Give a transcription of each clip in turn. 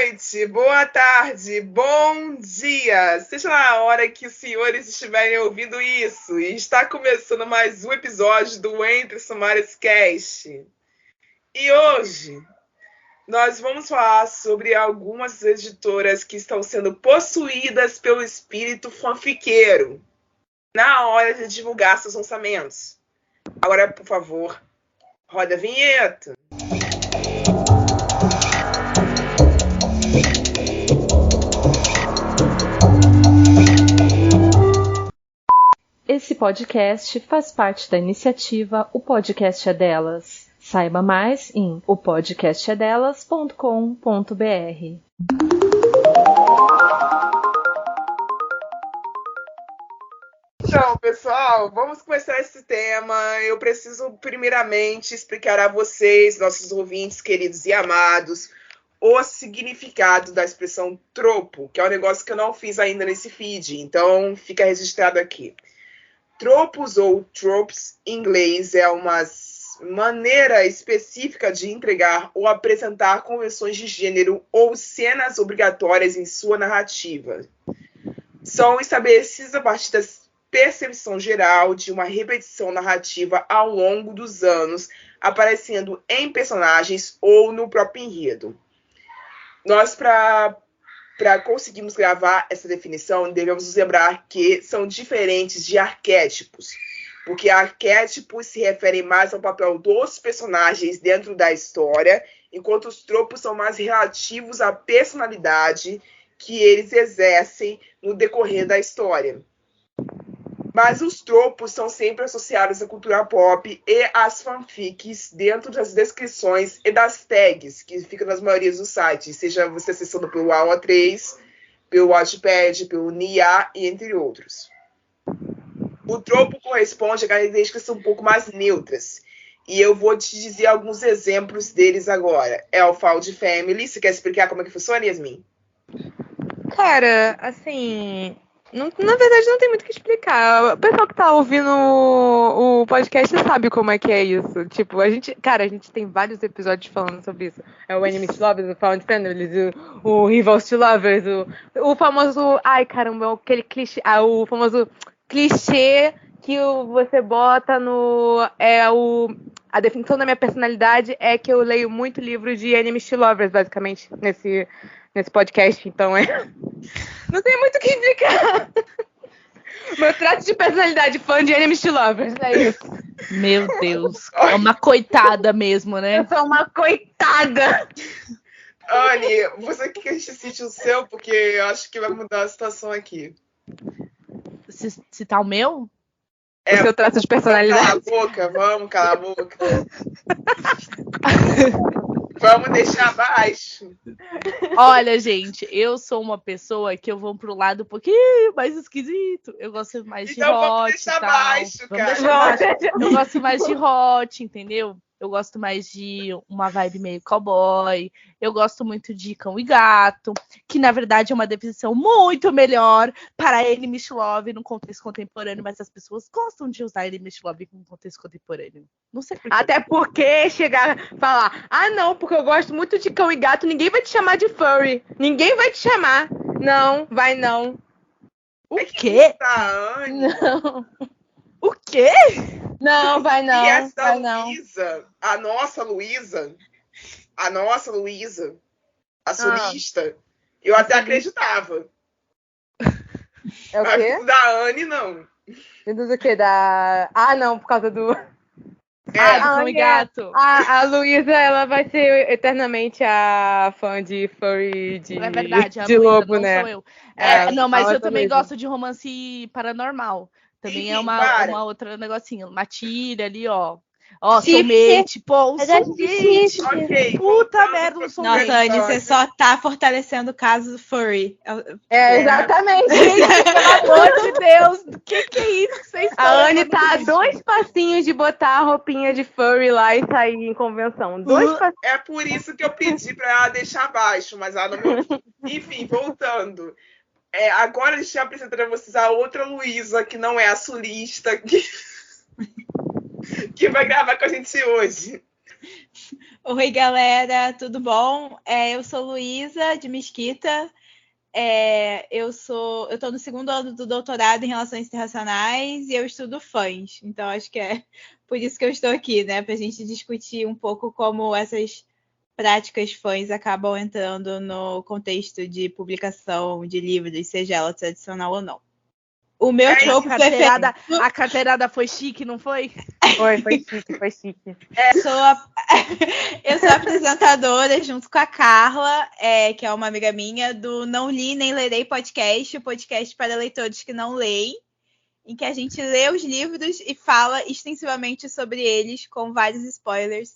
noite, boa tarde, bom dia, seja na hora que os senhores estiverem ouvindo isso. E está começando mais um episódio do Entre Sumários Cast. E hoje nós vamos falar sobre algumas editoras que estão sendo possuídas pelo espírito fanfiqueiro na hora de divulgar seus lançamentos. Agora, por favor, roda a vinheta. Esse podcast faz parte da iniciativa O Podcast é Delas. Saiba mais em opodcastedelas.com.br. Então, pessoal, vamos começar esse tema. Eu preciso primeiramente explicar a vocês, nossos ouvintes queridos e amados, o significado da expressão tropo, que é um negócio que eu não fiz ainda nesse feed, então fica registrado aqui. Tropos ou tropes em inglês é uma maneira específica de entregar ou apresentar convenções de gênero ou cenas obrigatórias em sua narrativa. São estabelecidas a partir da percepção geral de uma repetição narrativa ao longo dos anos, aparecendo em personagens ou no próprio enredo. Nós, para conseguirmos gravar essa definição, devemos lembrar que são diferentes de arquétipos, porque arquétipos se referem mais ao papel dos personagens dentro da história, enquanto os tropos são mais relativos à personalidade que eles exercem no decorrer da história. Mas os tropos são sempre associados à cultura pop e às fanfics dentro das descrições e das tags que ficam nas maiorias dos sites, seja você acessando pelo AO3, pelo Wattpad, pelo NIA e entre outros. O tropo corresponde a características um pouco mais neutras. E eu vou te dizer alguns exemplos deles agora. É o Found Family. Você quer explicar como é que funciona, Yasmin? Cara, assim... na verdade, não tem muito o que explicar. O pessoal que tá ouvindo o podcast sabe como é que é isso. Tipo, a gente tem vários episódios falando sobre isso. É o Enemies to Lovers, o Found Families, o Rivals to Lovers, o famoso... Ai, caramba, aquele clichê... o famoso clichê que você bota no... A definição da minha personalidade é que eu leio muito livro de Enemies to Lovers, basicamente, nesse podcast. Então, não tem muito o que explicar. Meu traço de personalidade, fã de Enemies to Lovers, é isso. Meu Deus, é uma coitada mesmo, né? Eu sou uma coitada. Anne, você quer que a gente cite o seu? Porque eu acho que vai mudar a situação aqui. Citar o meu? O seu traço de personalidade. Vamos calar a boca. Vamos deixar abaixo. Olha, gente, eu sou uma pessoa que eu vou pro lado um pouquinho mais esquisito. Eu gosto mais de hot. Então vamos deixar abaixo, cara. Eu gosto mais de hot, entendeu? Eu gosto mais de uma vibe meio cowboy. Eu gosto muito de cão e gato, que na verdade é uma definição muito melhor para enemies to love no contexto contemporâneo, mas as pessoas gostam de usar enemies to love no contexto contemporâneo. Não sei por quê. Até porque falar, não, porque eu gosto muito de cão e gato, ninguém vai te chamar de furry. Ninguém vai te chamar. Não, vai não. O quê? Não. O quê? Não, vai não. E essa vai Luísa, a nossa Luísa, a solista, eu até acreditava. É o quê? Mas da Anne, não. Do quê? Não, por causa do... do cão e gato. A Luísa, ela vai ser eternamente a fã de furry É verdade, de Luísa, lobo, não né? sou eu. Não, mas eu também gosto de romance paranormal. Também Enfim, é uma outra negocinho. Matilha ali, ó. Ó, Chifre. soulmate, pô, Mas é soulmate. chifre. Ok. Puta voltando merda, pro não sou Nossa, episódio. Anne, você só tá fortalecendo o caso do furry. Exatamente. Gente, pelo amor de Deus, o que é isso que vocês estão A Anne falando, tá a gente? 2 passinhos de botar a roupinha de furry lá e sair em convenção. 2 passinhos. É por isso que eu pedi pra ela deixar abaixo, mas ela não me ouviu. Enfim, voltando. Agora a gente vai apresentar a vocês a outra Luísa, que não é a sulista, que vai gravar com a gente hoje. Oi, galera, tudo bom? Eu sou Luísa, de Mesquita. Eu tô no segundo ano do doutorado em Relações Internacionais e eu estudo fãs. Então, acho que é por isso que eu estou aqui, né? Para a gente discutir um pouco como essas práticas fãs acabam entrando no contexto de publicação de livros, seja ela tradicional ou não. O meu tropo preferido... A carteirada foi chique, não foi? Foi chique. Eu sou apresentadora junto com a Carla, que é uma amiga minha, do Não Li Nem Lerei podcast, o podcast para leitores que não leem, em que a gente lê os livros e fala extensivamente sobre eles, com vários spoilers,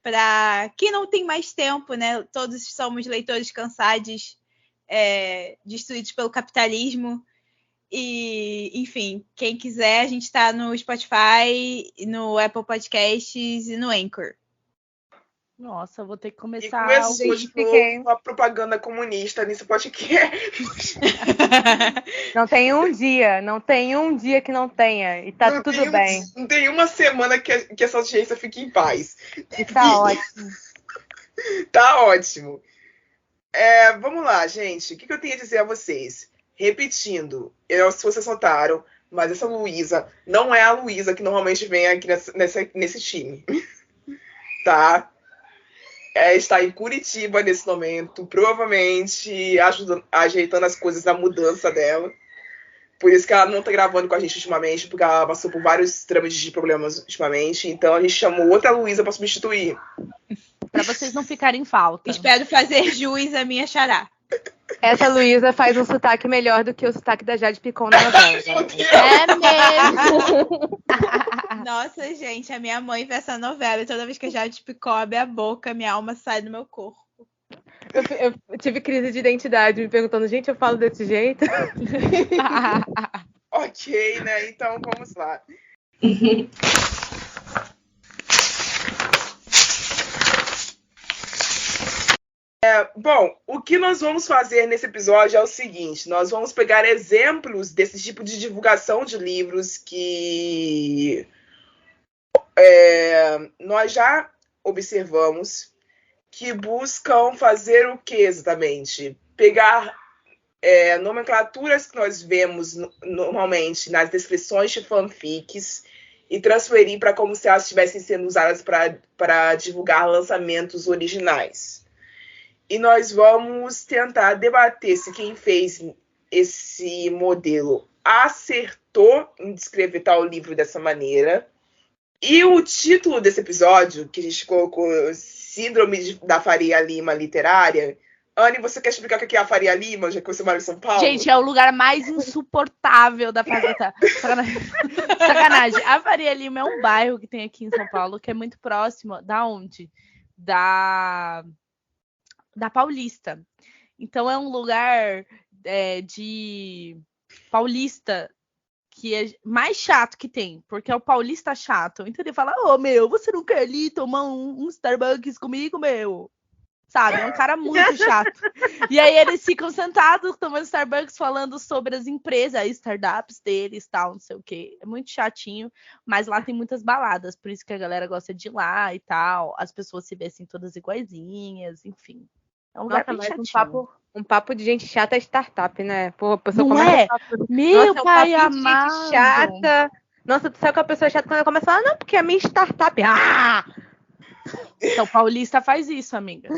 para quem não tem mais tempo, né? Todos somos leitores cansados, destruídos pelo capitalismo. E, enfim, quem quiser, a gente está no Spotify, no Apple Podcasts e no Anchor. Nossa, eu vou ter que E começar. começou de novo uma propaganda comunista nesse podcast. Não tem um dia que não tenha. E tá tudo bem. Não tem uma semana que essa audiência fique em paz. E tá ótimo. Tá ótimo. Vamos lá, gente. O que eu tenho a dizer a vocês? Repetindo, se vocês notaram, mas essa Luísa não é a Luísa que normalmente vem aqui nesse time. Tá? Está em Curitiba nesse momento, provavelmente ajeitando as coisas na mudança dela. Por isso que ela não tá gravando com a gente ultimamente, porque ela passou por vários trâmites de problemas ultimamente. Então a gente chamou outra Luísa para substituir. Para vocês não ficarem em falta. Espero fazer jus à minha xará. Essa Luísa faz um sotaque melhor do que o sotaque da Jade Picon na novela. É mesmo! Nossa, gente, a minha mãe vê essa novela e toda vez que a Jade Picon abre a boca, minha alma sai do meu corpo. Eu tive crise de identidade, me perguntando, gente, eu falo desse jeito? Ok, né? Então vamos lá. Bom, o que nós vamos fazer nesse episódio é o seguinte: nós vamos pegar exemplos desse tipo de divulgação de livros que nós já observamos que buscam fazer o que exatamente? Pegar nomenclaturas que nós vemos normalmente nas descrições de fanfics e transferir para como se elas estivessem sendo usadas para divulgar lançamentos originais. E nós vamos tentar debater se quem fez esse modelo acertou em descrever tal livro dessa maneira. E o título desse episódio, que a gente colocou Síndrome da Faria Lima Literária. Anne, você quer explicar o que é a Faria Lima, já que você mora em São Paulo? Gente, é o lugar mais insuportável da Fazenda. Sacanagem. A Faria Lima é um bairro que tem aqui em São Paulo, que é muito próximo. Da onde? Da Paulista. Então é um lugar de paulista que é mais chato que tem, porque é o paulista chato. Então ele fala, você não quer ali tomar um Starbucks comigo, meu? Sabe? É um cara muito chato. E aí eles ficam sentados tomando Starbucks falando sobre as empresas, as startups deles, tal, não sei o quê. É muito chatinho, mas lá tem muitas baladas, por isso que a galera gosta de ir lá e tal. As pessoas se vestem todas iguaizinhas, enfim. É um lugar bem chatinho. Um papo de gente chata é startup, né? Pô, a pessoa não começa é? a falar, Meu pai um papo de amado. gente chata. Nossa, tu sabe que a pessoa é chata quando ela começa a falar, não, porque a minha startup. Então, paulista faz isso, amiga.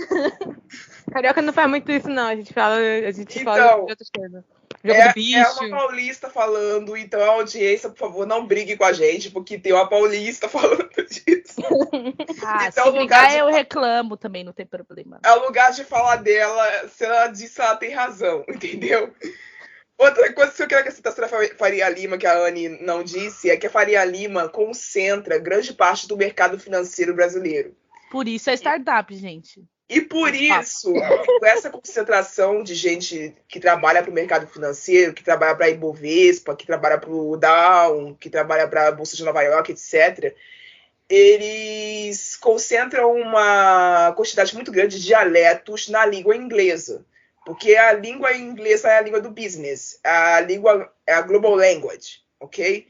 Carioca não faz muito isso, não. A gente fala Então, de outras coisas. Jogo do bicho. É uma paulista falando, então a audiência, por favor, não brigue com a gente, porque tem uma paulista falando disso. Então, se brigar, eu reclamo também, não tem problema. É o lugar de falar dela, se ela disse, ela tem razão, entendeu? Outra coisa que eu quero acrescentar sobre a Faria Lima, que a Anne não disse, é que a Faria Lima concentra grande parte do mercado financeiro brasileiro. Por isso é startup, gente. E por isso, com essa concentração de gente que trabalha para o mercado financeiro, que trabalha para a Ibovespa, que trabalha para o Dow, que trabalha para a Bolsa de Nova York, etc., eles concentram uma quantidade muito grande de dialetos na língua inglesa. Porque a língua inglesa é a língua do business. A língua é a global language, ok?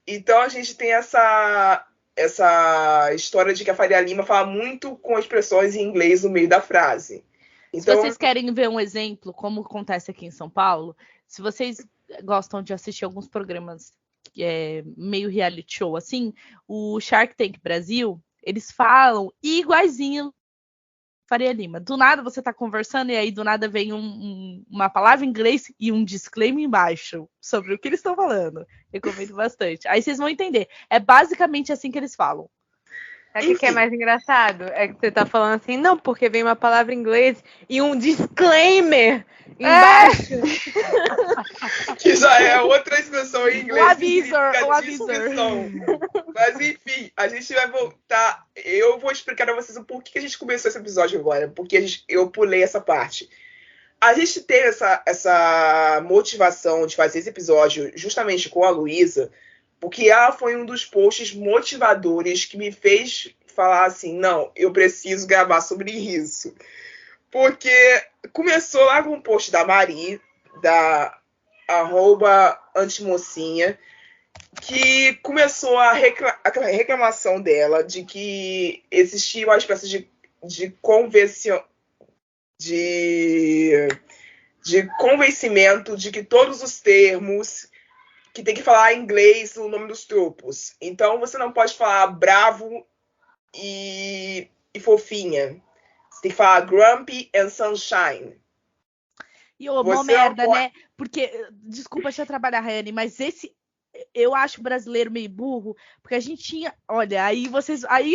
Então a gente tem essa essa história de que a Faria Lima fala muito com expressões em inglês no meio da frase. Então, se vocês querem ver um exemplo, como acontece aqui em São Paulo, se vocês gostam de assistir alguns programas meio reality show, assim, o Shark Tank Brasil, eles falam iguaizinho Faria Lima. Do nada você tá conversando e aí do nada vem uma palavra em inglês e um disclaimer embaixo sobre o que eles estão falando. Recomendo bastante. Aí vocês vão entender. É basicamente assim que eles falam. Sabe o que é mais engraçado? É que você tá falando assim, não, porque vem uma palavra em inglês e um disclaimer embaixo. Que já é outra expressão em inglês. O avisor. Mas enfim, a gente vai voltar. Eu vou explicar pra vocês o porquê que a gente começou esse episódio agora. Porque eu pulei essa parte. A gente teve essa motivação de fazer esse episódio justamente com a Luísa, porque ela foi um dos posts motivadores que me fez falar assim, não, eu preciso gravar sobre isso. Porque começou lá com um post da Mari, da @antimocinha, que começou aquela reclamação dela de que existia uma espécie de convencimento de que todos os termos que tem que falar em inglês o nome dos tropos. Então você não pode falar bravo e fofinha. Você tem que falar grumpy and sunshine. E uma merda, né? Porque, desculpa te atrapalhar, Rani, mas eu acho o brasileiro meio burro, porque a gente tinha, olha, aí,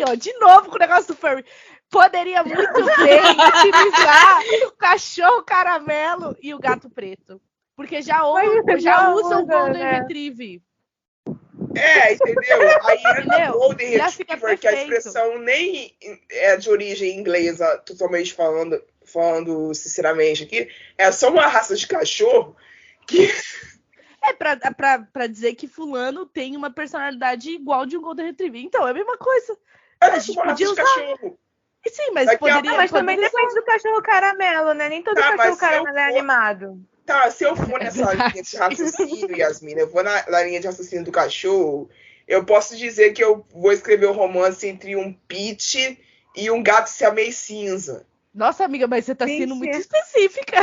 ó, de novo com o negócio do furry, poderia muito bem utilizar o cachorro caramelo e o gato preto, porque já usam o Golden Retriever. Entendeu? Aí entendeu? Golden Retriever, que a expressão nem é de origem inglesa, totalmente falando sinceramente aqui, é só uma raça de cachorro que... É pra dizer que fulano tem uma personalidade igual de um Golden Retriever. Então, é a mesma coisa. A gente podia usar. Cachorro. Sim, mas poderia... Mas também depende do cachorro caramelo, né? Nem todo cachorro caramelo é animado. Tá, se eu for nessa linha de raciocínio, Yasmin, eu vou na linha de raciocínio do cachorro, eu posso dizer que eu vou escrever um romance entre um Pete e um gato siamês cinza. Nossa, amiga, mas você tá sendo muito específica.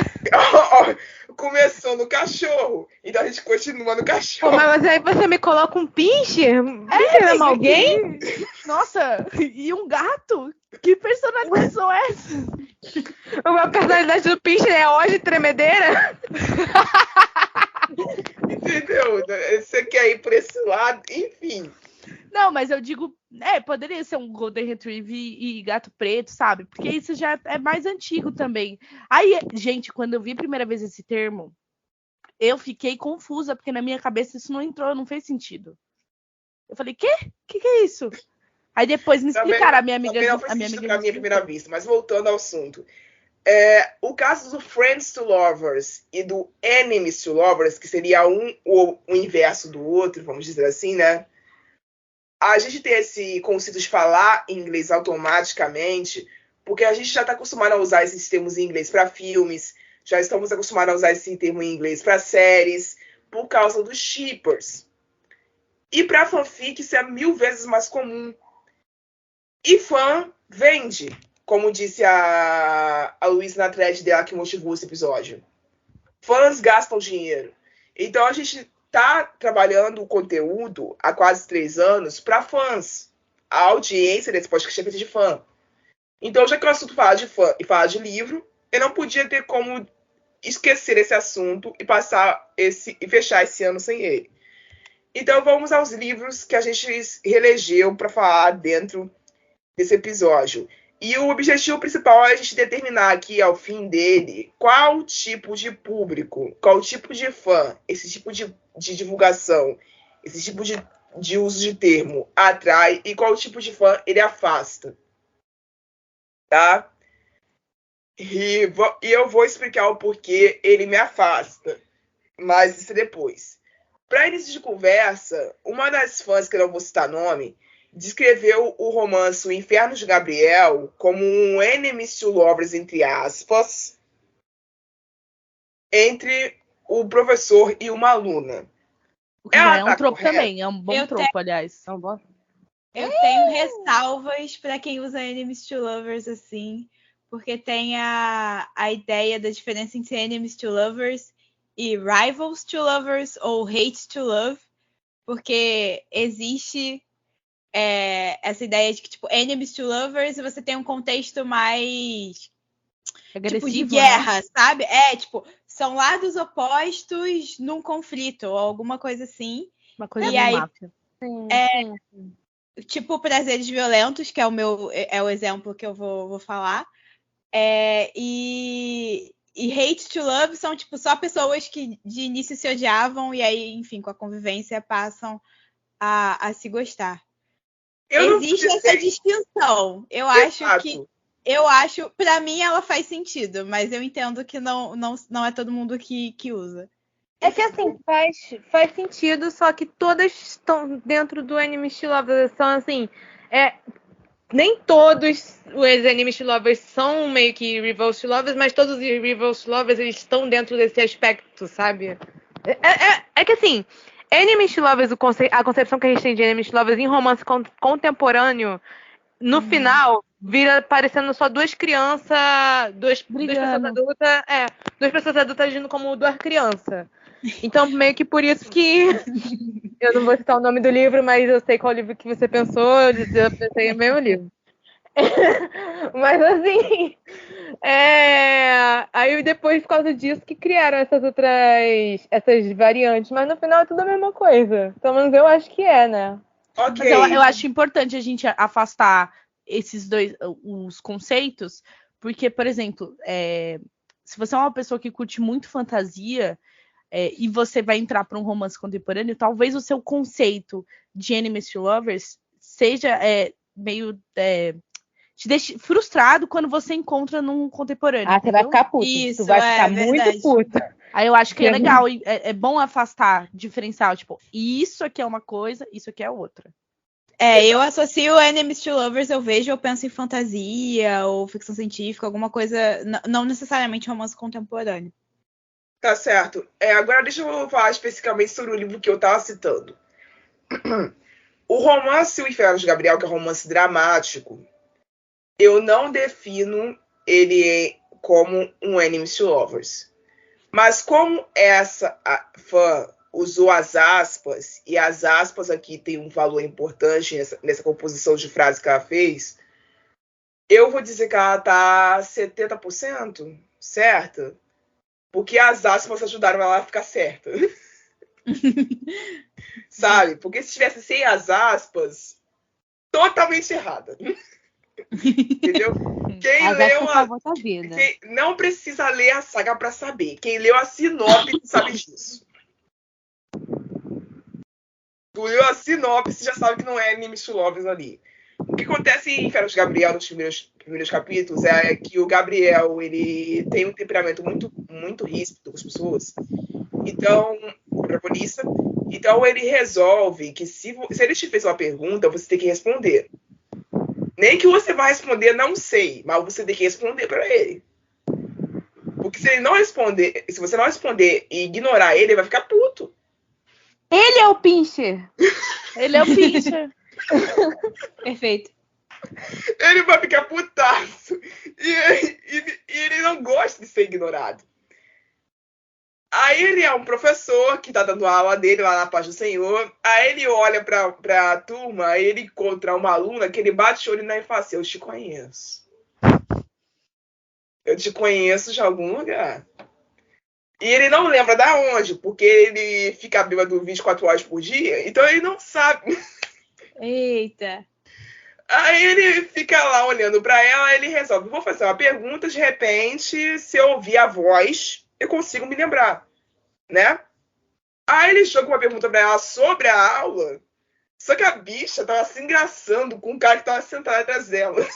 Começou no cachorro, então a gente continua no cachorro. Pô, mas aí você me coloca um pincher? Pincher ama alguém? Nossa, e um gato? Que personalização é essa? A personalidade do pincher é hoje tremedeira? Entendeu? Você quer ir por esse lado? Enfim. Não, mas eu digo, poderia ser um Golden Retriever e gato preto, sabe? Porque isso já é mais antigo também. Aí, gente, quando eu vi a primeira vez esse termo, eu fiquei confusa, porque na minha cabeça isso não entrou, não fez sentido. Eu falei, quê? Que é isso? Aí depois me explicaram, a minha amiga... Também não fez sentido pra mim à primeira vista, mas voltando ao assunto. O caso do Friends to Lovers e do Enemies to Lovers, que seria o inverso do outro, vamos dizer assim, né? A gente tem esse conceito de falar em inglês automaticamente, porque a gente já está acostumado a usar esses termos em inglês para filmes, já estamos acostumados a usar esse termo em inglês para séries, por causa dos shippers. E para fanfic isso é 1000 vezes mais comum. E fã vende, como disse a Luísa na thread dela que motivou esse episódio. Fãs gastam dinheiro. Então a gente está trabalhando o conteúdo há quase 3 anos para fãs. A audiência desse podcast é feita de fã. Então, já que o assunto fala de fã e fala de livro, eu não podia ter como esquecer esse assunto e fechar esse ano sem ele. Então, vamos aos livros que a gente reelegeu para falar dentro desse episódio. E o objetivo principal é a gente determinar aqui, ao fim dele, qual tipo de público, qual tipo de fã, esse tipo de divulgação, esse tipo de uso de termo atrai e qual tipo de fã ele afasta. Tá? E eu vou explicar o porquê ele me afasta, mas isso depois. Para início de conversa, uma das fãs, que eu não vou citar nome, descreveu o romance O Inferno de Gabriel como um enemies to lovers, entre aspas, entre o professor e uma aluna. O que já é um tropo também, é um bom tropo, aliás. Eu tenho ressalvas para quem usa Enemies to Lovers assim, porque tem a ideia da diferença entre Enemies to Lovers e Rivals to Lovers ou Hate to Love, porque existe essa ideia de que, tipo, Enemies to Lovers você tem um contexto mais Agressivo, tipo de guerra, né? sabe? Tipo, são lados opostos num conflito ou alguma coisa assim. Uma coisa E meio aí, máfia. Sim. tipo, Prazeres Violentos, que é o exemplo que eu vou falar. E Hate to Love são, tipo, só pessoas que de início se odiavam e aí, enfim, com a convivência passam a se gostar. Existe essa distinção. Eu acho, para mim ela faz sentido, mas eu entendo que não é todo mundo que usa. É que assim, faz sentido, só que todas estão dentro do Anime to Lovers. São assim, nem todos os Anime to Lovers são meio que Rivals to Lovers, mas todos os Rivals to Lovers eles estão dentro desse aspecto, sabe? É que assim, Anime to Lovers, a concepção que a gente tem de Anime to Lovers em romance contemporâneo, no final, vira parecendo só duas crianças, duas pessoas adultas, duas pessoas adultas agindo como duas crianças. Então, meio que por isso que eu não vou citar o nome do livro, mas eu sei qual livro que você pensou, eu pensei no mesmo livro. Mas assim, aí depois, por causa disso, que criaram essas variantes, mas no final é tudo a mesma coisa. Pelo menos eu acho que né? Ok. Mas eu acho importante a gente afastar esses dois, os conceitos, porque, por exemplo, se você é uma pessoa que curte muito fantasia e você vai entrar para um romance contemporâneo, talvez o seu conceito de Enemies to Lovers seja meio te deixe frustrado quando você encontra num contemporâneo. Você vai ficar puto. Isso, tu vai ficar muito puto. Aí eu acho que é legal, é bom afastar, diferenciar, tipo, isso aqui é uma coisa, isso aqui é outra. Eu associo Enemies to Lovers, eu penso em fantasia ou ficção científica, alguma coisa, não necessariamente romance contemporâneo. Tá certo. Agora deixa eu falar especificamente sobre o livro que eu tava citando. O romance O Inferno de Gabriel, que é um romance dramático, eu não defino ele como um Enemies to Lovers. Mas como essa fã usou as aspas, e as aspas aqui tem um valor importante nessa composição de frase que ela fez, eu vou dizer que ela tá 70% certa, porque as aspas ajudaram ela a ficar certa. Sabe? Porque se tivesse sem as aspas, totalmente errada. Entendeu? Quem leu não precisa ler a saga para saber. Quem leu a sinopse sabe disso. Tu leu a sinopse já sabe que não é Enemies to Lovers ali. O que acontece em Inferno de Gabriel nos primeiros capítulos é que o Gabriel ele tem um temperamento muito, muito ríspido com as pessoas. Então, o protagonista. Então ele resolve que se ele te fez uma pergunta, você tem que responder. Nem que você vai responder, não sei, mas você tem que responder para ele. Porque se você não responder e ignorar ele vai ficar puto. Ele é o Pincher. Ele é o Pincher. Perfeito. Ele vai ficar putaço. E ele não gosta de ser ignorado. Aí ele é um professor que tá dando a aula dele lá na paz do Senhor. Aí ele olha pra turma, aí ele encontra uma aluna que ele bate o olho e fala assim, eu te conheço. Eu te conheço de algum lugar. E ele não lembra da onde, porque ele fica bêbado 24 horas por dia, então ele não sabe. Eita. Aí ele fica lá olhando pra ela, ele resolve, vou fazer uma pergunta, de repente, se eu ouvir a voz, eu consigo me lembrar, né? Aí ele joga uma pergunta pra ela sobre a aula, só que a bicha tava se engraçando com o cara que tava sentado atrás dela.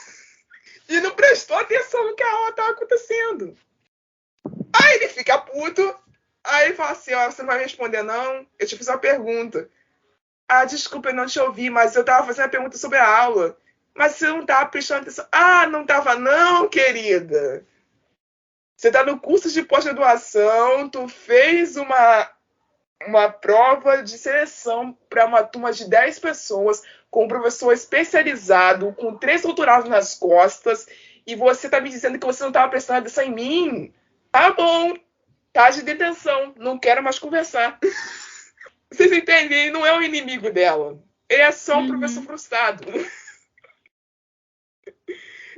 E não prestou atenção no que a aula tava acontecendo. Aí ele fica puto, aí ele fala assim, ó, você não vai me responder não? Eu te fiz uma pergunta. Ah, desculpa, eu não te ouvi, mas eu tava fazendo a pergunta sobre a aula. Mas você não tava prestando atenção. Ah, não tava não, querida. Você tá no curso de pós-graduação, tu fez uma uma prova de seleção para uma turma de 10 pessoas, com um professor especializado, com 3 doutorados nas costas, e você tá me dizendo que você não estava prestando atenção em mim? Tá bom, tá de detenção, não quero mais conversar. Vocês entendem? Ele não é o inimigo dela. Ele é só um professor frustrado.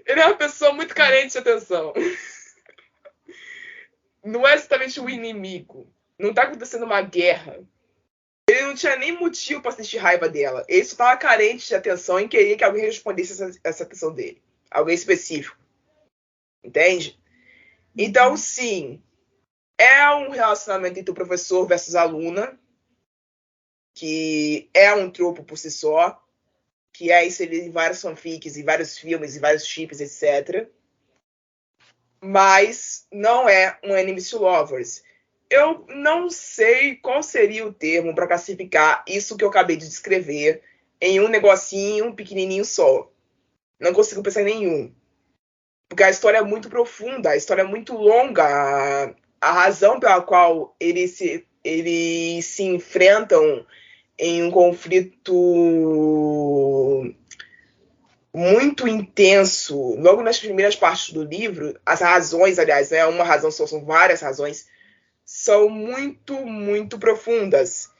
Ele é uma pessoa muito carente de atenção. Não é exatamente o inimigo. Não tá acontecendo uma guerra. Ele não tinha nem motivo para sentir raiva dela. Ele só estava carente de atenção e queria que alguém respondesse essa atenção dele. Alguém específico. Entende? Então, sim, é um relacionamento entre o professor versus aluna, que é um tropo por si só, que é inserido em vários fanfics, em vários filmes, em vários chips, etc. Mas não é um enemies to lovers. Eu não sei qual seria o termo para classificar isso que eu acabei de descrever em um negocinho pequenininho só. Não consigo pensar em nenhum. Porque a história é muito profunda, a história é muito longa. A razão pela qual eles se enfrentam em um conflito muito intenso, logo nas primeiras partes do livro, as razões, aliás, não é uma razão só, são várias razões, são muito, muito profundas.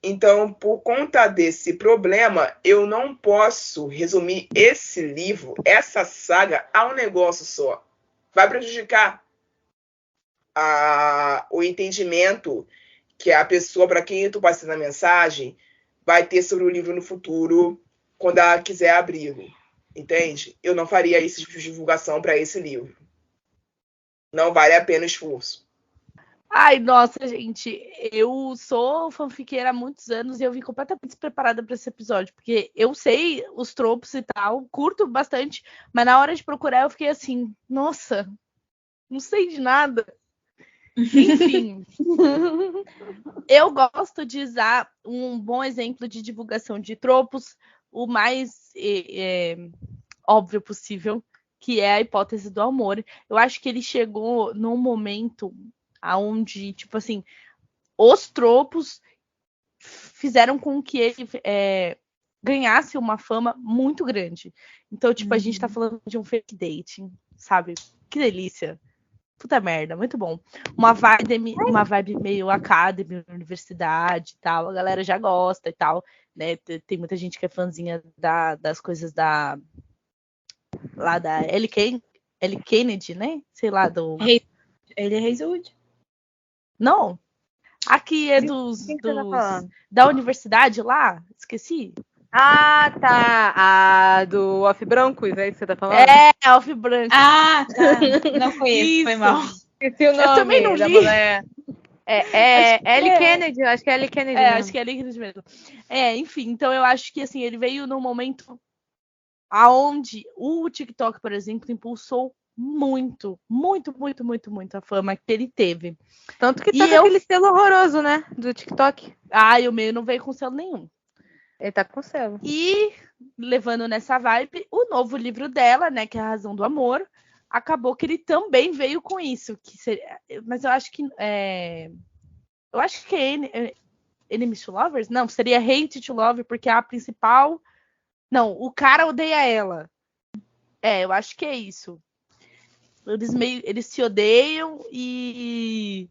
Então, por conta desse problema, eu não posso resumir esse livro, essa saga, a um negócio só. Vai prejudicar o entendimento que a pessoa para quem eu estou passando a mensagem vai ter sobre o livro no futuro, quando ela quiser abri-lo. Entende? Eu não faria esse tipo de divulgação para esse livro. Não vale a pena o esforço. Ai, nossa, gente, eu sou fanfiqueira há muitos anos e eu vim completamente despreparada para esse episódio, porque eu sei os tropos e tal, curto bastante, mas na hora de procurar eu fiquei assim, nossa, não sei de nada. Enfim, eu gosto de usar um bom exemplo de divulgação de tropos, o mais óbvio possível, que é a hipótese do amor. Eu acho que ele chegou num momento onde, tipo assim, os tropos fizeram com que ele ganhasse uma fama muito grande. Então, tipo, a gente tá falando de um fake dating, sabe? Que delícia. Puta merda, muito bom. Uma vibe meio academy, universidade e tal. A galera já gosta e tal, né? Tem muita gente que é fãzinha das coisas lá da Ellie Kennedy, né? Sei lá, do... Ele é Hazelwood? Não. Aqui é da universidade lá? Esqueci. Ah, tá. A do Off Brancos, é isso que você tá falando? É, Off Branco. Ah, tá. Não conheço, Isso. foi mal. Esqueci o nome. Eu também não da li. mulher. Ellie Kennedy, acho que é Ellie Kennedy. É, acho que é Ellie Kennedy mesmo. Enfim, então eu acho que assim, ele veio num momento aonde o TikTok, por exemplo, impulsou muito, muito, muito, muito, muito a fama que ele teve. Tanto que tá com aquele selo horroroso, né? Do TikTok. E o meu não veio com selo nenhum. Ele tá com selo. E, levando nessa vibe, o novo livro dela, né, que é A Razão do Amor, acabou que ele também veio com isso. Mas eu acho que é Enemies to Lovers? Não, seria Hate to Love, porque a principal... Não, o cara odeia ela. Eu acho que é isso. Eles se odeiam e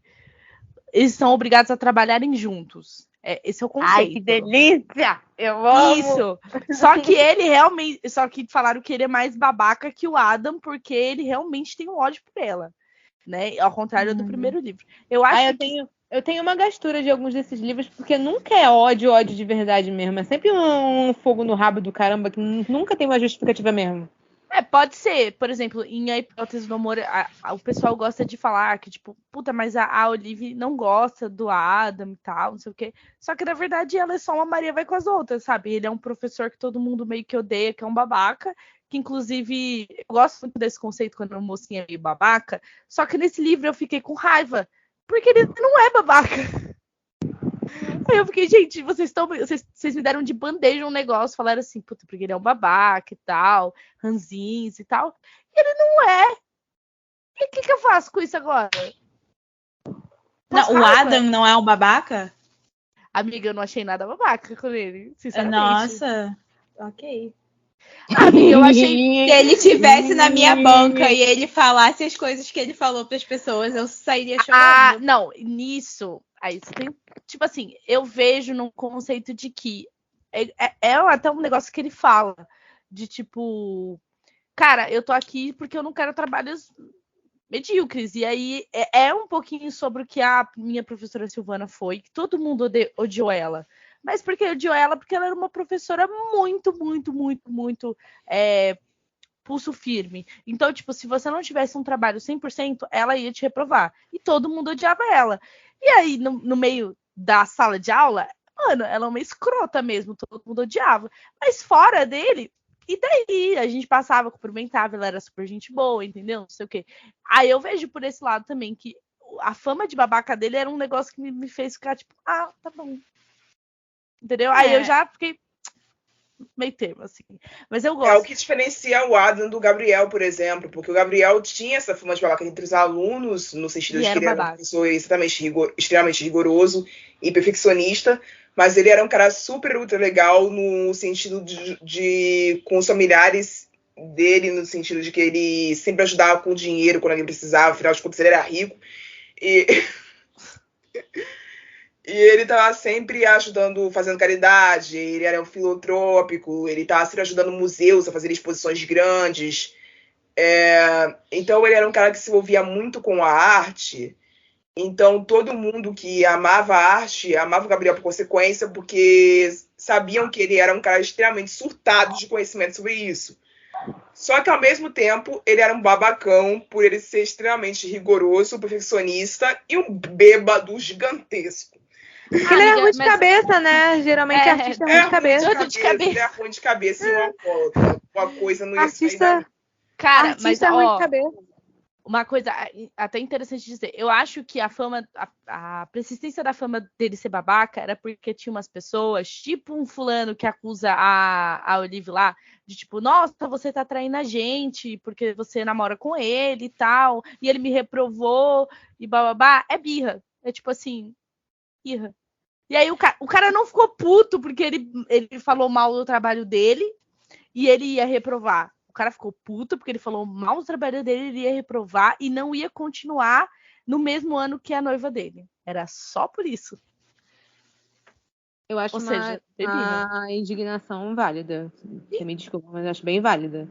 eles são obrigados a trabalharem juntos. Esse é o conceito. Ai, que delícia! Eu amo! Isso! Só que ele realmente... Só que falaram que ele é mais babaca que o Adam, porque ele realmente tem um ódio por ela. Né? Ao contrário do primeiro livro. Eu tenho uma gastura de alguns desses livros, porque nunca é ódio de verdade mesmo. É sempre um fogo no rabo do caramba, que nunca tem uma justificativa mesmo. Pode ser. Por exemplo, em A Hipótese do Amor, o pessoal gosta de falar que, tipo, puta, mas a Olive não gosta do Adam e tal, não sei o quê. Só que, na verdade, ela é só uma Maria vai com as outras, sabe? Ele é um professor que todo mundo meio que odeia, que é um babaca, que, inclusive, eu gosto muito desse conceito quando a mocinha é meio babaca, só que nesse livro eu fiquei com raiva, porque ele não é babaca. Aí eu fiquei, gente, vocês me deram de bandeja um negócio, falaram assim, puta, porque ele é um babaca e tal, ranzinhos e tal. E ele não é. E o que eu faço com isso agora? Não, o Adam não é um babaca? Amiga, eu não achei nada babaca com ele, sinceramente. Nossa, ok. Amiga, eu achei... Se ele estivesse na minha banca e ele falasse as coisas que ele falou pras pessoas, eu sairia chorando. Não, nisso, aí você tem, tipo assim, eu vejo no conceito de que é até um negócio que ele fala, de tipo, cara, eu tô aqui porque eu não quero trabalhos medíocres, e aí é um pouquinho sobre o que a minha professora Silvana foi, que todo mundo odiou ela, mas porque odiou ela porque ela era uma professora muito, muito, muito, muito pulso firme. Então, tipo, se você não tivesse um trabalho 100%, ela ia te reprovar. E todo mundo odiava ela. E aí, no meio da sala de aula, mano, ela é uma escrota mesmo, todo mundo odiava. Mas fora dele, e daí? A gente passava, cumprimentava, ela era super gente boa, entendeu? Não sei o quê. Aí eu vejo por esse lado também que a fama de babaca dele era um negócio que me fez ficar, tipo, tá bom. Entendeu? Aí eu já fiquei meio termo, assim. Mas eu gosto. É o que diferencia o Adam do Gabriel, por exemplo, porque o Gabriel tinha essa fama de babaca entre os alunos, no sentido de que ele era um professor extremamente rigoroso e perfeccionista, mas ele era um cara super ultra legal no sentido de com os familiares dele, no sentido de que ele sempre ajudava com dinheiro quando ele precisava, afinal de contas ele era rico. E ele estava sempre ajudando, fazendo caridade, ele era um filantrópico, ele estava sempre ajudando museus a fazer exposições grandes. Então ele era um cara que se envolvia muito com a arte. Então todo mundo que amava a arte, amava o Gabriel por consequência, porque sabiam que ele era um cara extremamente surtado de conhecimento sobre isso. Só que ao mesmo tempo ele era um babacão por ele ser extremamente rigoroso, perfeccionista e um bêbado gigantesco. Porque ele é ruim de cabeça, né? Geralmente artista é ruim de cabeça. Ele é ruim de cabeça e um alcoólatra. Uma coisa não ia sair daí. Cara, artista mas é ruim de cabeça. Uma coisa até interessante dizer, eu acho que a fama, a persistência da fama dele ser babaca era porque tinha umas pessoas, tipo um fulano que acusa a Olive lá, de tipo, nossa, você tá traindo a gente, porque você namora com ele e tal, e ele me reprovou, e bababá, é birra. É tipo assim, birra. E aí o cara não ficou puto porque ele falou mal do trabalho dele e ele ia reprovar. O cara ficou puto porque ele falou mal do trabalho dele, ele ia reprovar e não ia continuar no mesmo ano que a noiva dele. Era só por isso. Eu acho uma indignação válida. Você me desculpa, mas eu acho bem válida.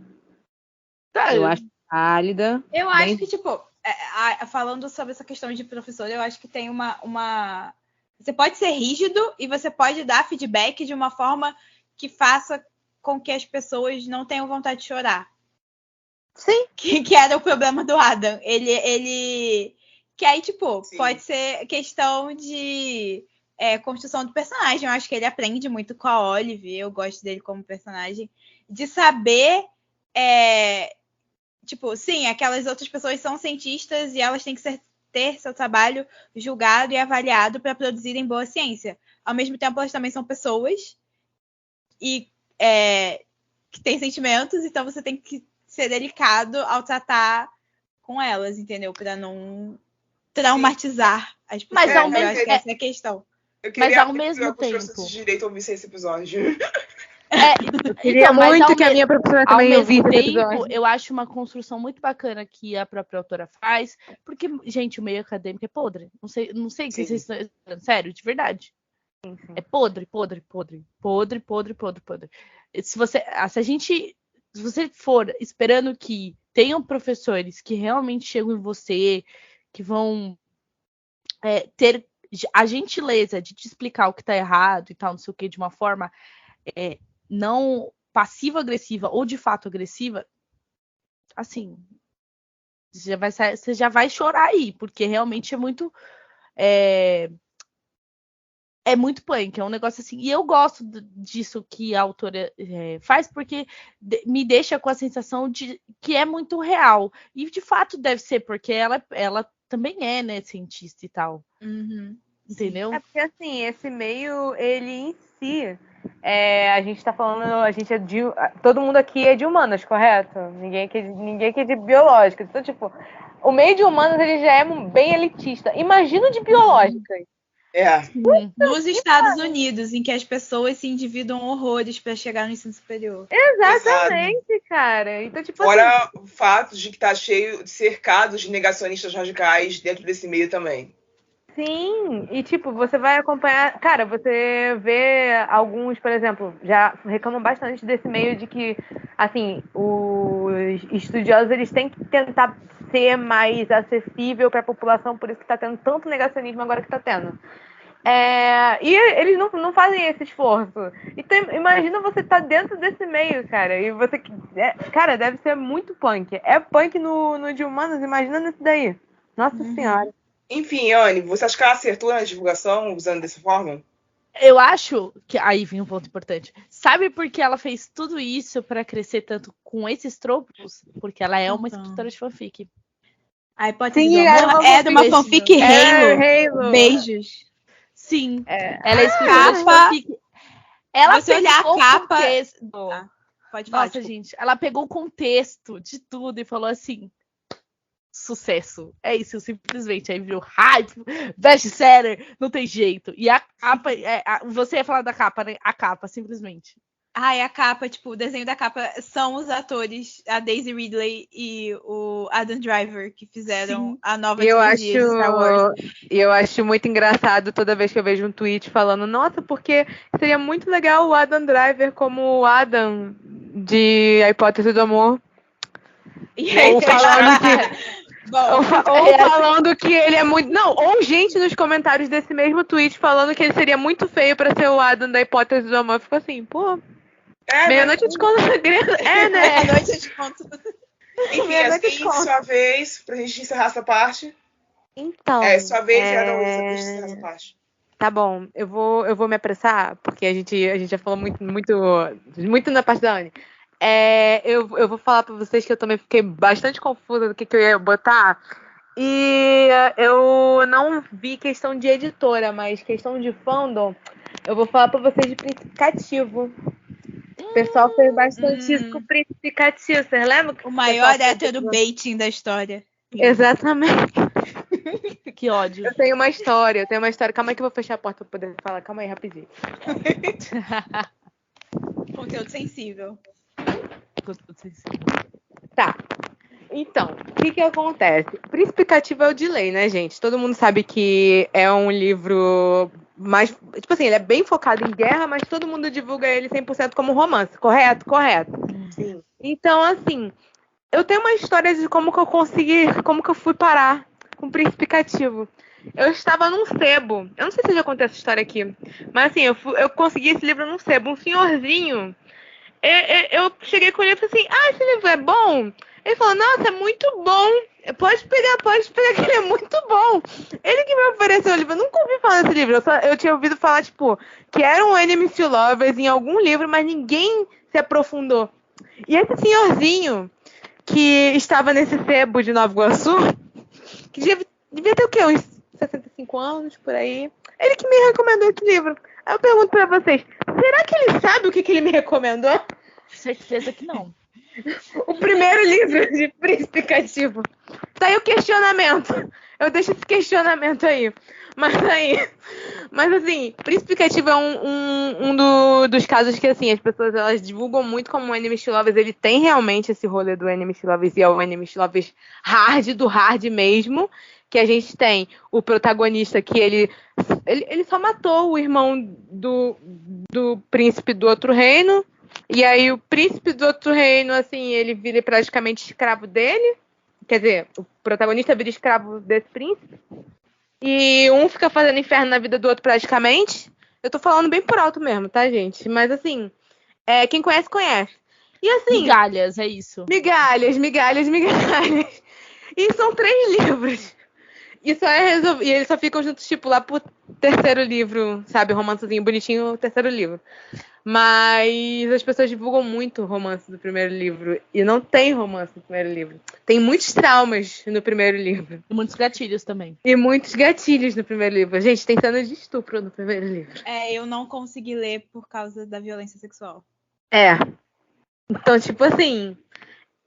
Eu acho válida. Eu acho que, tipo, falando sobre essa questão de professor, eu acho que tem uma... Você pode ser rígido e você pode dar feedback de uma forma que faça com que as pessoas não tenham vontade de chorar. Sim. Que era o problema do Adam. Ele... Que aí, tipo, sim, pode ser questão de construção do personagem. Eu acho que ele aprende muito com a Olive. Eu gosto dele como personagem. De saber... Tipo, sim, aquelas outras pessoas são cientistas e elas têm que ter seu trabalho julgado e avaliado para produzirem boa ciência. Ao mesmo tempo, elas também são pessoas e que têm sentimentos, então você tem que ser delicado ao tratar com elas, entendeu? Para não traumatizar as pessoas. Mas ao mesmo tempo, essa é a questão. Mas ao mesmo tempo, de direito ouvisse esse episódio. Eu queria muito que a minha professora também ouvisse esse episódio. Eu acho uma construção muito bacana que a própria autora faz, porque, gente, o meio acadêmico é podre. Não sei o que vocês estão falando. Sério, de verdade. Sim. É podre. Se você for esperando que tenham professores que realmente chegam em você, que vão ter a gentileza de te explicar o que tá errado e tal, não sei o que, de uma forma não passiva-agressiva ou de fato agressiva, assim, você já vai chorar aí, porque realmente é muito muito punk, é um negócio assim, e eu gosto disso que a autora faz, porque me deixa com a sensação de que é muito real, e de fato deve ser, porque ela também é, né, cientista e tal. Uhum. Entendeu? É porque, assim, esse meio, ele em si, a gente tá falando, todo mundo aqui é de humanas, correto? Ninguém aqui é de biológicas. Então, tipo, o meio de humanas, ele já é bem elitista. Imagina de biológicas. É. Nos Estados Unidos, em que as pessoas se endividam horrores para chegar no ensino superior. Exatamente, cara. Então, tipo assim, Fora o fato de que tá cheio de cercados de negacionistas radicais dentro desse meio também. sim, e tipo, você vai acompanhar. Cara, você vê alguns, por exemplo, já reclamam bastante desse meio de que, assim, os estudiosos eles têm que tentar ser mais acessível para a população, por isso que tá tendo tanto negacionismo agora que tá tendo. E eles não fazem esse esforço. Então, imagina você estar dentro desse meio, cara. E você. Cara, deve ser muito punk. É punk no de humanos, imagina nesse daí. Nossa Senhora. Enfim, Anne, você acha que ela acertou na divulgação usando dessa forma? Eu acho que aí vem um ponto importante. Sabe por que ela fez tudo isso pra crescer tanto com esses tropos? Porque ela é uma escritora de fanfic. A hipótese Sim, do amor era uma fanfic Halo. Halo. Beijos. Sim, ela é escritora de capa. fanfic. Ela Você olhar a pegou o capa- contexto. Tá, pode falar. Nossa, gente, ela pegou o contexto de tudo e falou assim: sucesso. É isso, simplesmente. Aí virou hype, best-seller, não tem jeito. E a capa, você ia falar da capa, né? A capa, simplesmente. E a capa, tipo, o desenho da capa são os atores, a Daisy Ridley e o Adam Driver, que fizeram Sim. a nova E trilogia de Star Wars. eu acho muito engraçado toda vez que eu vejo um tweet falando, nossa, porque seria muito legal o Adam Driver como o Adam de A Hipótese do Amor. E Ou falando que. Bom, Ou falando que ele é muito. Não, ou gente nos comentários desse mesmo tweet falando que ele seria muito feio pra ser o Adam da Hipótese do Amor. Ficou assim, pô. Meia-noite eu te conto o segredo. É, né? meia-noite eu te conto. Enfim, assim, sua vez, pra gente encerrar essa parte. Então. Sua vez, Heloísa, pra gente encerrar essa parte. Tá bom, eu vou me apressar, porque a gente já falou muito na parte da Anne. Eu vou falar pra vocês que eu também fiquei bastante confusa do que eu ia botar. E eu não vi questão de editora, mas questão de fandom, eu vou falar pra vocês de Príncipe Cativo. O pessoal fez bastante isso com o Príncipe Cativo, vocês lembram? O maior hétero baiting da história. Exatamente. Que ódio. Eu tenho uma história. Calma aí que eu vou fechar a porta pra poder falar. Calma aí, rapidinho. Conteúdo sensível. Tá. Então, o que acontece? Príncipe Cativo é o de lei, né, gente? Todo mundo sabe que é um livro mais... Tipo assim, ele é bem focado em guerra, mas todo mundo divulga ele 100% como romance. Correto? Correto. Sim. Então, assim, eu tenho uma história de como que eu fui parar com o Príncipe Cativo. Eu estava num sebo. Eu não sei se eu já contei essa história aqui. Mas assim, eu consegui esse livro num sebo. Um senhorzinho. Eu cheguei com ele e falei assim, esse livro é bom? Ele falou, nossa, é muito bom. Pode pegar que ele é muito bom. Ele que me ofereceu o livro. Eu nunca ouvi falar desse livro. Eu tinha ouvido falar, tipo, que era um Enemies to Lovers em algum livro, mas ninguém se aprofundou. E esse senhorzinho que estava nesse sebo de Nova Iguaçu, que devia ter o quê? Uns 65 anos, por aí. Ele que me recomendou esse livro. Aí eu pergunto pra vocês, será que ele sabe o que ele me recomendou? Certeza que não. O primeiro livro de Príncipe Cativo. Tá aí o questionamento. Eu deixo esse questionamento aí. Mas assim, Príncipe Cativo é dos casos que, assim, as pessoas elas divulgam muito como o Enemies to Lovers. Ele tem realmente esse rolê do Enemies to Lovers e é o Enemies to Lovers hard, do hard mesmo. Que a gente tem o protagonista que ele só matou o irmão do príncipe do outro reino. E aí o príncipe do outro reino, assim, ele vira praticamente escravo dele. Quer dizer, o protagonista vira escravo desse príncipe. E um fica fazendo inferno na vida do outro praticamente. Eu tô falando bem por alto mesmo, tá, gente? Mas assim, quem conhece, conhece. E assim... Migalhas, é isso. Migalhas. E são 3 livros. E eles só ficam juntos, tipo, lá pro terceiro livro, sabe? Romancezinho bonitinho, o terceiro livro. Mas as pessoas divulgam muito o romance do primeiro livro. E não tem romance no primeiro livro. Tem muitos traumas no primeiro livro. E muitos gatilhos também. E muitos gatilhos no primeiro livro. Gente, tem cenas de estupro no primeiro livro. Eu não consegui ler por causa da violência sexual. Então, tipo assim...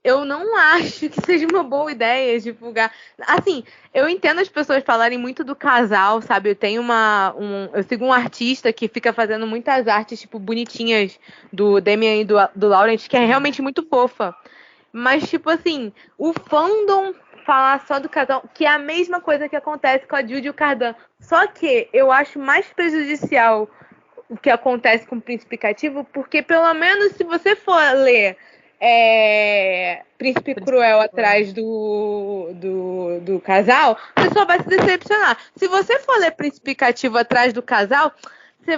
eu não acho que seja uma boa ideia divulgar. Assim, eu entendo as pessoas falarem muito do casal, sabe? Eu tenho eu sigo um artista que fica fazendo muitas artes, tipo, bonitinhas do Damian e do Laurent, que é realmente muito fofa. Mas, tipo assim, o fandom falar só do casal, que é a mesma coisa que acontece com a Judy e o Cardan. Só que eu acho mais prejudicial o que acontece com o Príncipe Cativo, porque pelo menos se você for ler Príncipe Cruel atrás do casal, você só vai se decepcionar. Se você for ler Príncipe Cativo atrás do casal, você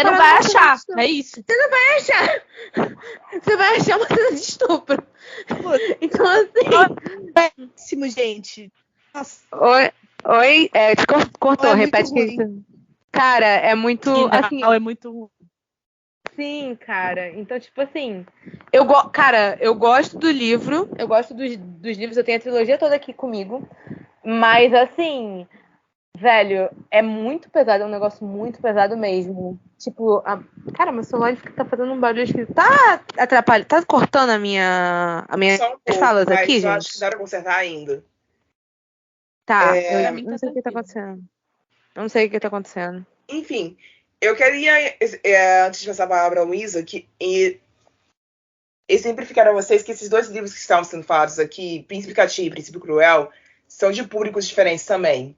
não vai achar, é isso. Você não vai achar. Você vai achar uma cena de estupro. Então, assim... Péssimo, gente. Nossa. Oi? Te cortou, É repete muito que isso. Cara, é muito... assim, é muito ruim. Sim, cara. Então, tipo assim, cara, eu gosto do livro, eu gosto dos livros, eu tenho a trilogia toda aqui comigo, mas assim, velho, é muito pesado, é um negócio muito pesado mesmo. Tipo, cara, meu celular tá fazendo um barulho que tá atrapalhando, tá cortando a minha Só um pouco, falas mas aqui, eu gente. acho que dá pra consertar ainda. Tá, Pra eu mim não tá sei o que tá tranquilo. acontecendo. Não sei o que tá acontecendo. Enfim, eu queria, antes de passar a palavra à Luísa, exemplificar a vocês que esses dois livros que estavam sendo falados aqui, Príncipe Cativo e Príncipe Cruel, são de públicos diferentes também.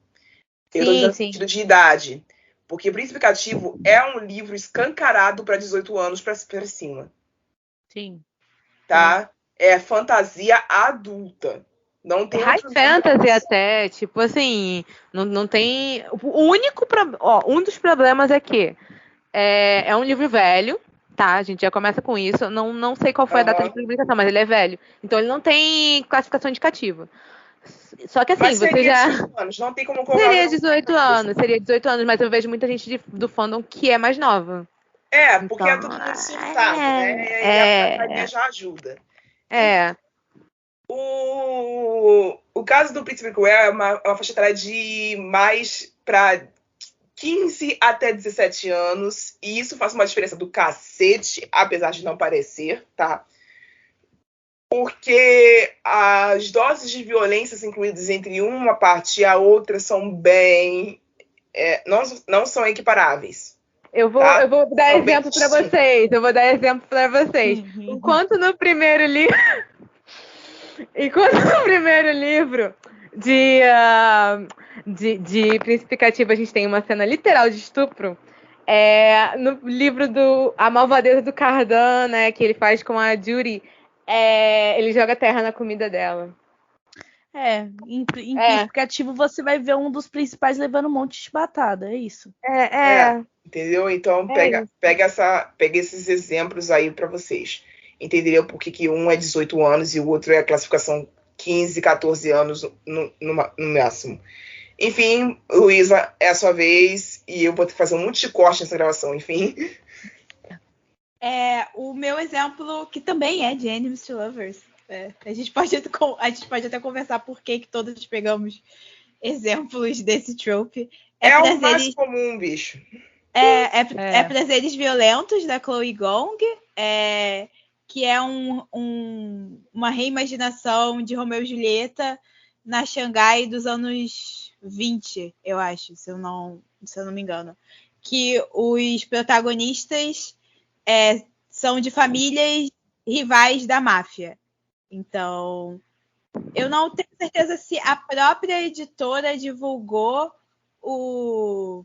Eu estou dizendo no Sim. sentido de idade. Porque Príncipe Cativo é um livro escancarado para 18 anos para cima. Sim. Tá? É fantasia adulta. Não tem High outro fantasy livro. até, tipo assim, não tem... O único... um dos problemas é que é um livro velho, tá? A gente já começa com isso. Não sei qual foi a data de publicação, mas ele é velho. Então ele não tem classificação indicativa. Só que assim, Mas você seria já... 18 anos. Não tem como colocar Seria 18 anos, mas eu vejo muita gente do fandom que é mais nova. Porque é Então, todo mundo surtado, né? E a academia já ajuda. É. O caso do Príncipe Cruel é uma faixa etária de mais para 15 até 17 anos. E isso faz uma diferença do cacete, apesar de não parecer, tá? Porque as doses de violências incluídas entre uma parte e a outra são bem... não são equiparáveis. Eu vou dar exemplo para vocês. Eu vou dar exemplo para vocês. Enquanto no primeiro livro de Príncipe Cativo a gente tem uma cena literal de estupro, no livro A Malvadeza do Cardan, né, que ele faz com a Judy, ele joga terra na comida dela. Em Príncipe Cativo você vai ver um dos principais levando um monte de batada, é isso. Entendeu? Então pega esses exemplos aí para vocês. Entenderam por que um é 18 anos e o outro é a classificação 15, 14 anos no máximo. Enfim, Luísa, é a sua vez e eu vou ter que fazer um monte de corte nessa gravação, enfim. O meu exemplo, que também é de Enemies to Lovers. A gente pode até conversar por que todos pegamos exemplos desse trope. É o mais comum, bicho. Prazeres Violentos, da Chloe Gong, que é uma reimaginação de Romeu e Julieta na Xangai dos anos 20, eu acho, se eu não me engano. Que os protagonistas são de famílias rivais da máfia. Então, eu não tenho certeza se a própria editora divulgou o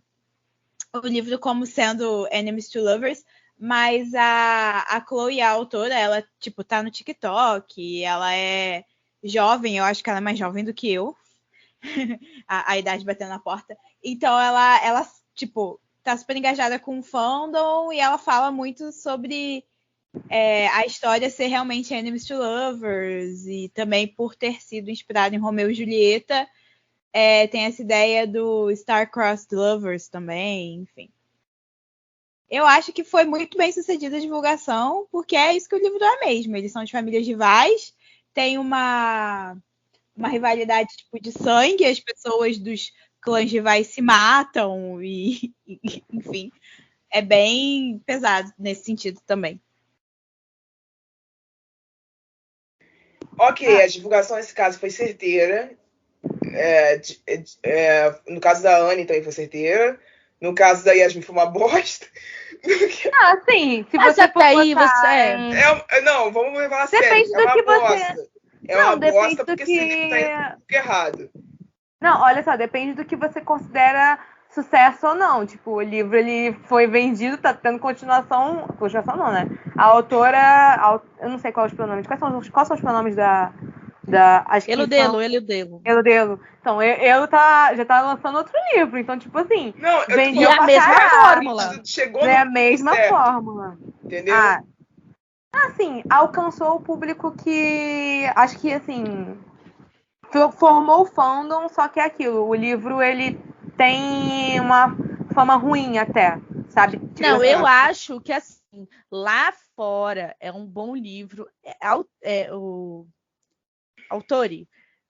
livro como sendo Enemies to Lovers, mas a Chloe, a autora, ela, tipo, tá no TikTok, ela é jovem, eu acho que ela é mais jovem do que eu, a idade batendo na porta, então ela, tipo, tá super engajada com o fandom e ela fala muito sobre a história ser realmente Enemies to Lovers e também por ter sido inspirada em Romeu e Julieta, tem essa ideia do Star-Crossed Lovers também, enfim. Eu acho que foi muito bem sucedida a divulgação, porque é isso que o livro é mesmo. Eles são de famílias rivais, tem uma rivalidade tipo de sangue, as pessoas dos clãs rivais se matam, e enfim, é bem pesado nesse sentido também. Ok, a divulgação nesse caso foi certeira. No caso da Anne também foi certeira. No caso da Yasmin foi uma bosta. Sim, se Mas você for até aí botar É, não, vamos levar a sério. Depende É do uma que você... bosta. É Não, uma depende bosta do porque esse livro tá indo tudo errado. Não, olha só, depende do que você considera sucesso ou não. Tipo, o livro ele foi vendido, tá tendo continuação. Continuação não, né? A autora. Eu não sei quais os pronomes. Quais são os pronomes da. Acho que são. Eludelo. Eludelo. Então, já tá lançando outro livro. Então, tipo assim, Não, eu tô vendeu E a falando pra mesma caralho. fórmula. Chegou É no a ponto mesma certo, fórmula. entendeu? Assim, alcançou o público que. Acho que, assim. Formou o fandom, só que é aquilo. O livro, ele tem uma fama ruim até, sabe? Não, eu acho que assim, lá fora é um bom livro. O Autori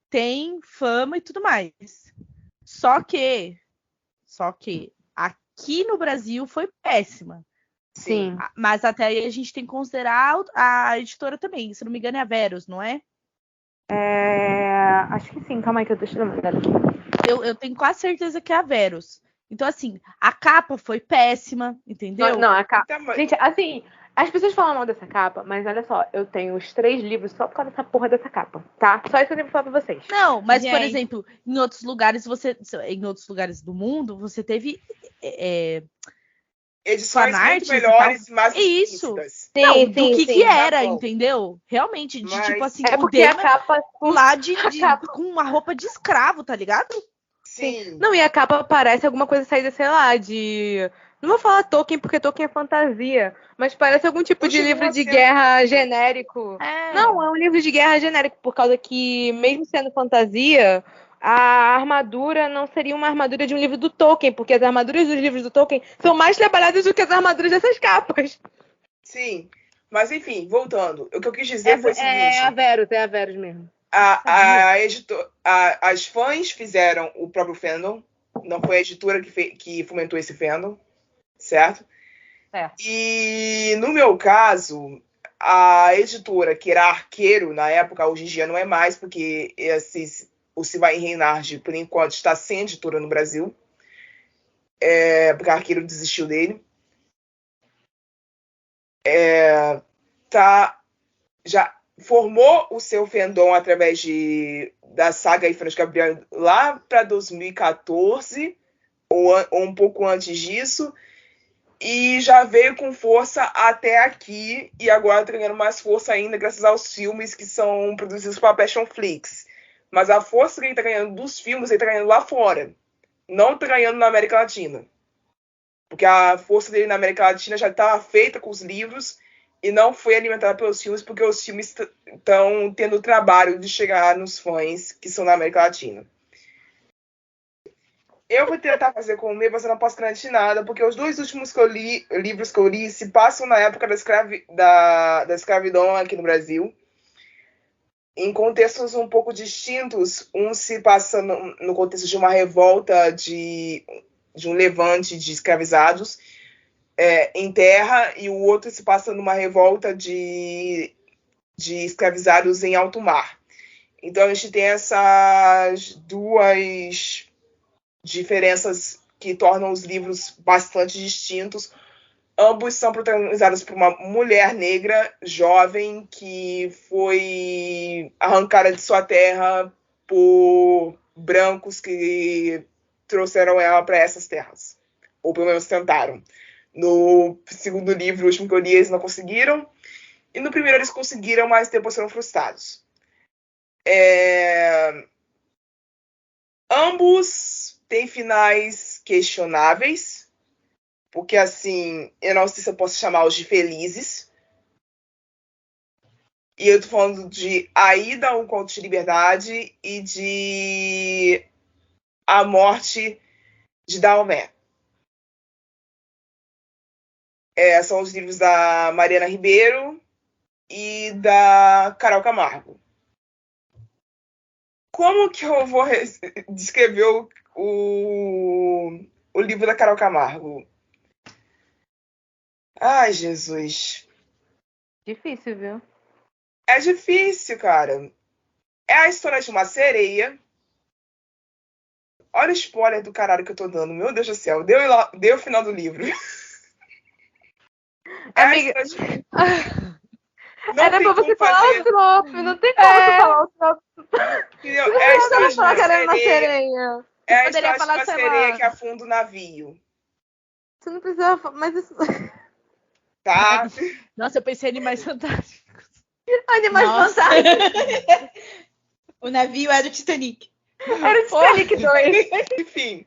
tem fama e tudo mais. Só que aqui no Brasil foi péssima. Sim. Mas até aí a gente tem que considerar a editora também. Se não me engano, é a Verus, não é? Acho que sim, calma aí que eu tô tirando uma olhada aqui. Eu tenho quase certeza que é a Verus. Então, assim, a capa foi péssima, entendeu? Não, a capa. Então, Gente, assim, as pessoas falam mal dessa capa, mas olha só, eu tenho os 3 livros só por causa dessa porra dessa capa, tá? Só isso que eu tenho pra falar pra vocês. Não, mas, por Gente. exemplo, em outros lugares do mundo, você teve edições muito fanarts e melhores e mais Isso. explícitas. Não, Sim, do sim, que sim. era, Tá bom. entendeu? Realmente, de tipo Mas assim, É o porque a Dema capa. lá a capa- com uma roupa de escravo, tá ligado? sim. Não, e a capa parece alguma coisa saída, sei lá, de. Não vou falar Tolkien porque Tolkien é fantasia, mas parece algum tipo de Continua livro de sendo. guerra genérico. É. Não, é um livro de guerra genérico, por causa que, mesmo sendo fantasia, a armadura não seria uma armadura de um livro do Tolkien, porque as armaduras dos livros do Tolkien são mais trabalhadas do que as armaduras dessas capas. Sim. Mas enfim, voltando. O que eu quis dizer foi o seguinte. É a Verus mesmo. As fãs fizeram o próprio fandom. Não foi a editora que fomentou esse fandom. Certo? Certo. E no meu caso, a editora, que era Arqueiro na época, hoje em dia não é mais, porque o Silvain Reinhard, por enquanto, está sem editora no Brasil. Porque a Arqueiro desistiu dele. Já formou o seu fandom através da saga Infernus Gabriel lá para 2014, ou um pouco antes disso, e já veio com força até aqui, e agora está ganhando mais força ainda graças aos filmes que são produzidos pela Passionflix. Mas a força que ele está ganhando dos filmes, ele está ganhando lá fora, não está ganhando na América Latina. Porque a força dele na América Latina já estava feita com os livros e não foi alimentada pelos filmes, porque os filmes estão tendo o trabalho de chegar nos fãs que são na América Latina. Eu vou tentar fazer com o meu, mas eu não posso garantir nada, porque os 2 últimos livros que eu li se passam na época da escravidão aqui no Brasil, em contextos um pouco distintos. Um se passa no contexto de uma revolta de um levante de escravizados em terra, e o outro se passa numa revolta de escravizados em alto mar. Então a gente tem essas 2 diferenças que tornam os livros bastante distintos. Ambos são protagonizados por uma mulher negra jovem que foi arrancada de sua terra por brancos que trouxeram ela para essas terras, ou pelo menos tentaram. No segundo livro, o último que eu li, eles não conseguiram. E no primeiro eles conseguiram, mas depois foram frustrados. Ambos têm finais questionáveis, porque assim, eu não sei se eu posso chamá-los de felizes. E eu tô falando de Aida, um conto de liberdade, e de A Morte de Daomé. São os livros da Mariana Ribeiro e da Carol Camargo. Como que eu vou descrever o livro da Carol Camargo? Ai, Jesus. Difícil, viu? É difícil, cara. É a história de uma sereia. Olha o spoiler do caralho que eu tô dando. Meu Deus do céu. Deu o final do livro. É Amiga, a história de... Não era tem pra você como falar fazer. o trope, não tem como você falar o trope. Entendeu? É a Você história não de fala uma que era uma sereia. sereia. É a Poderia história de falar, uma sei sereia lá. que afunda o navio. Você não precisava falar, mas isso... Tá? Nossa, eu pensei em Animais Fantásticos. Animais Nossa. Fantásticos. O navio era o Titanic. Era o Titanic 2. Enfim.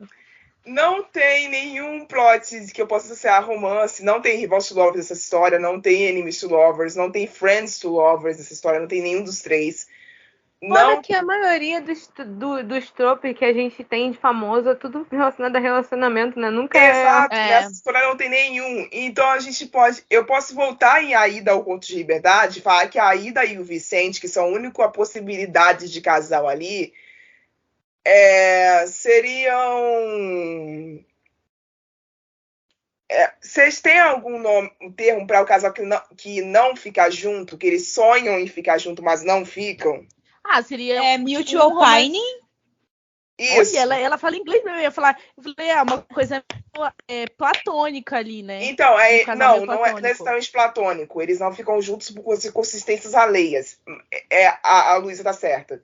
Não tem nenhum plot que eu possa associar a romance, não tem Rivals to Lovers nessa história, não tem Enemies to Lovers, não tem Friends to Lovers nessa história, não tem nenhum dos três. Fora Não, que a maioria dos tropes que a gente tem de famoso é tudo relacionado a relacionamento, né? Nunca exato, É. nessa história não tem nenhum. Então eu posso voltar em Aida ao Conto de Liberdade, falar que a Aida e o Vicente, que são a única possibilidade de casal ali, seriam... Vocês têm algum termo para o casal que não fica junto, que eles sonham em ficar junto, mas não ficam? Seria Mutual um romance- Pining. Isso. Olha, ela fala inglês mesmo. Eu falei, uma coisa platônica ali, né? Então, Um casamento não é platônico. necessariamente platônico. Eles não ficam juntos por circunstâncias alheias. A Luísa tá certa.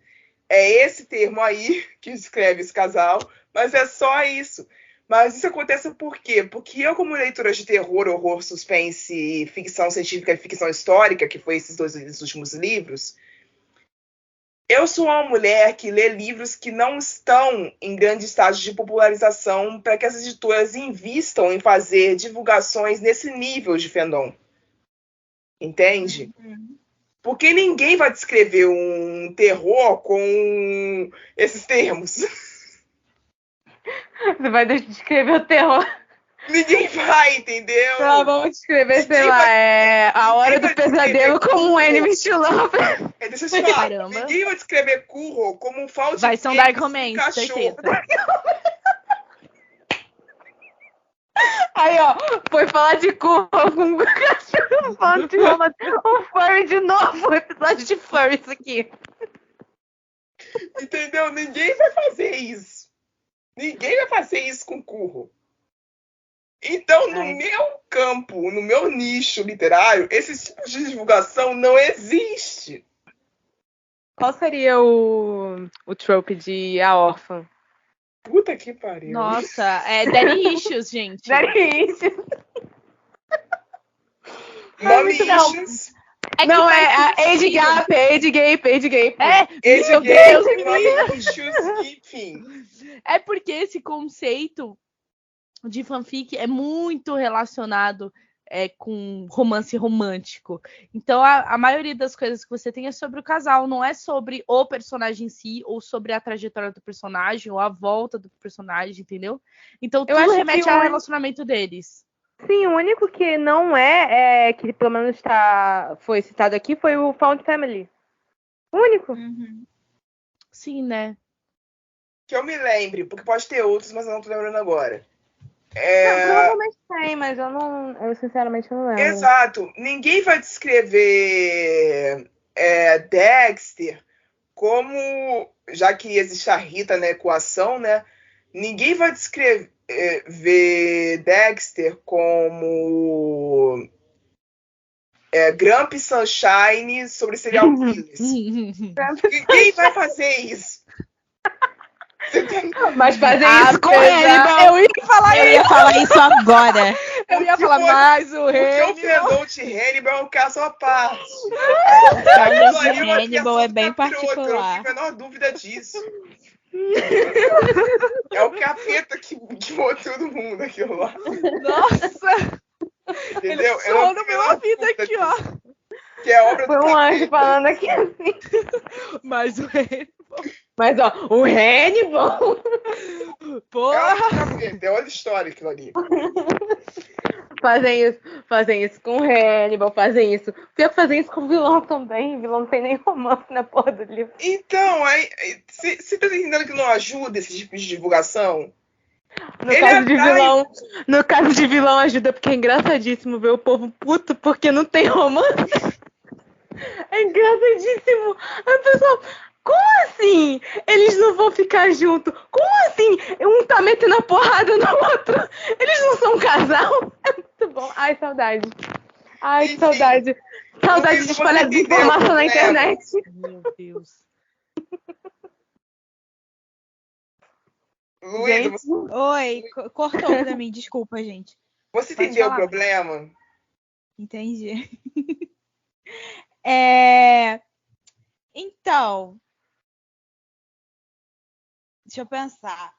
É esse termo aí que descreve esse casal, mas é só isso. Mas isso acontece por quê? Porque eu, como leitora de terror, horror, suspense, ficção científica e ficção histórica, que foi esses dois últimos livros, eu sou uma mulher que lê livros que não estão em grande estágio de popularização para que as editoras invistam em fazer divulgações nesse nível de fandom. Entende? Porque ninguém vai descrever um terror com esses termos. Você vai descrever o terror. Ninguém vai, entendeu? Tá, vamos descrever, sei lá, A Hora do Pesadelo como um anime to lover. Deixa eu te falar. Caramba. Ninguém vai descrever Kuro como um falso de Vai ser um Dark tênis Romance, cachorro. certeza. Aí, ó, foi falar de cu com o cachorro falando de romance. Um furry de novo, episódio de furry isso aqui. Entendeu? Ninguém vai fazer isso. Ninguém vai fazer isso com Kuro. Então, no meu campo, no meu nicho literário, esse tipo de divulgação não existe. Qual seria o trope de A Órfã? Puta que pariu. Nossa, Daddy Issues, gente. Daddy Issues. Mommy não. issues. Não, é a faz Age sentido. Gap, Age Gap, Age Gap. Age Meu gay, Deus, mommy issues, enfim. É porque esse conceito de fanfic é muito relacionado com romance romântico. Então, a maioria das coisas que você tem é sobre o casal, não é sobre o personagem em si, ou sobre a trajetória do personagem, ou a volta do personagem, entendeu? Então, Eu tudo acho remete que ao relacionamento deles. Sim, o único que não que pelo menos foi citado aqui, foi o Found Family. O único. Sim, né? Que eu me lembre, porque pode ter outros, mas eu não tô lembrando agora. Não, provavelmente tem, mas eu sinceramente não lembro. Exato. Ninguém vai descrever Dexter como, já que existe a Rita na equação, né? Ninguém vai descrever Dexter como Grumpy Sunshine sobre serial killers. Ninguém vai fazer isso. Mas fazer isso com Hannibal. Hannibal. Eu ia falar isso agora. Eu ia falar mais o Porque o Hannibal. fandom de Hannibal é um caso à parte. O caso de Aquilo ali é uma Hannibal criação é bem do capiroto, eu não particular. tenho a menor dúvida disso. É o capeta que botou todo mundo aquilo lá. Nossa! Entendeu? Ele soou no meu ouvido aqui, ó. Que é obra Foi do um capeta. anjo falando aqui assim. Mais o Hannibal. Mas, ó, o Hannibal. É Porra! obra do capeta, é outra história aquilo ali. Fazem isso com o Hannibal, fazem isso. Pior que fazem isso com o vilão também. O vilão não tem nem romance na porra do livro. Então, você tá entendendo que não ajuda esse tipo de divulgação? No caso de vilão ajuda porque é engraçadíssimo ver o povo puto porque não tem romance. É engraçadíssimo. A pessoa, como assim? Eles não vão ficar juntos? Como assim? Um tá metendo a porrada no outro? Eles não são um casal? É muito bom. Ai, saudade. Ai, que Enfim, saudade. Saudade Luísa, de espalhar você entendeu o desinformação na problema? internet. Meu Deus. Luísa, Gente, Oi, cortou pra mim, desculpa, gente. você Pode entendeu o falar. problema? Entendi. É, Então, deixa eu pensar.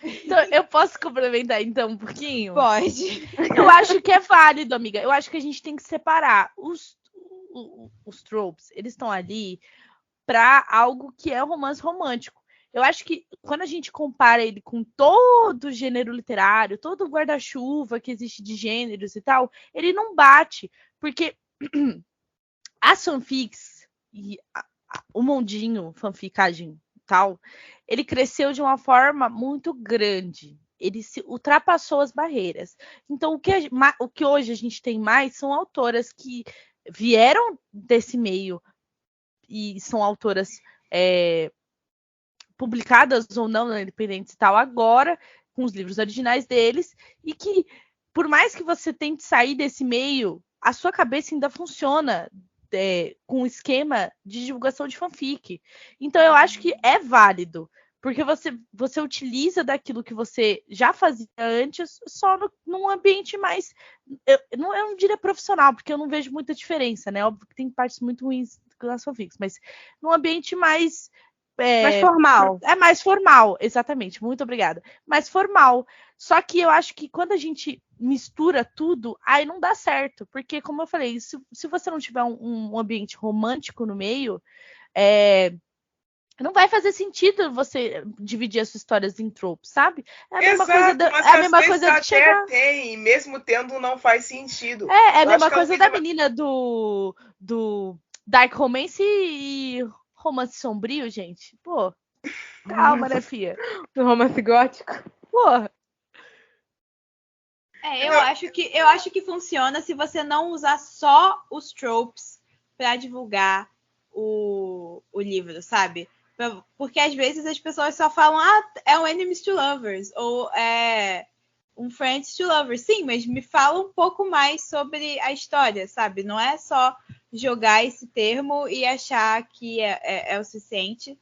Então, eu posso complementar então um pouquinho? Pode. Eu acho que é válido, amiga. Eu acho que a gente tem que separar os tropes. Eles estão ali para algo que é romance romântico. Eu acho que quando a gente compara ele com todo o gênero literário, todo o guarda-chuva que existe de gêneros e tal, ele não bate, porque as fanfics e o mundinho fanficagem tal, ele cresceu de uma forma muito grande. Ele se ultrapassou as barreiras. Então, o que hoje a gente tem mais são autoras que vieram desse meio e são autoras publicadas ou não na Independente e tal agora, com os livros originais deles, e que, por mais que você tente sair desse meio, a sua cabeça ainda funciona com um esquema de divulgação de fanfic. Então, eu acho que é válido, porque você utiliza daquilo que você já fazia antes, só num ambiente mais. Eu não diria profissional, porque eu não vejo muita diferença, né? Óbvio que tem partes muito ruins nas fanfics, mas num ambiente mais. mais formal. É mais formal, exatamente. Muito obrigada. Mais formal. Só que eu acho que quando a gente mistura tudo, aí não dá certo. Porque, como eu falei, se você não tiver um ambiente romântico no meio, não vai fazer sentido você dividir as suas histórias em tropes, sabe? É a mesma coisa, Exato, mas é a às mesma vezes coisa de até chegar. tem, mesmo tendo, não faz sentido. É a Eu acho mesma que a coisa Luísa da menina do Dark Romance e Romance Sombrio, gente. Pô, calma, né, fia? Do romance gótico. Pô, Eu acho que funciona se você não usar só os tropes para divulgar o livro, sabe? Porque às vezes as pessoas só falam, é um enemies to lovers, ou é um friends to lovers. Sim, mas me fala um pouco mais sobre a história, sabe? Não é só jogar esse termo e achar que é o suficiente.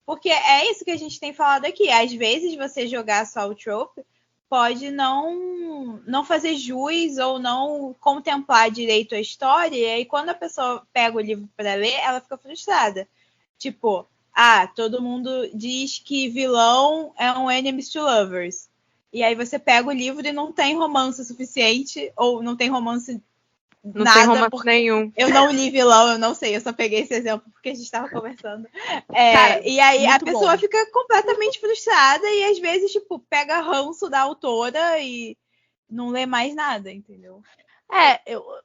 Porque é isso que a gente tem falado aqui. Às vezes você jogar só o trope pode não fazer jus ou não contemplar direito a história, e aí quando a pessoa pega o livro para ler, ela fica frustrada. Tipo, todo mundo diz que vilão é um enemies to lovers. E aí você pega o livro e não tem romance suficiente, ou não tem romance Não nada, tem romance nenhum. eu não li vilão, eu não sei, eu só peguei esse exemplo porque a gente estava conversando. Cara, E aí a muito pessoa bom. fica completamente frustrada e às vezes, tipo, pega ranço da autora e não lê mais nada, entendeu?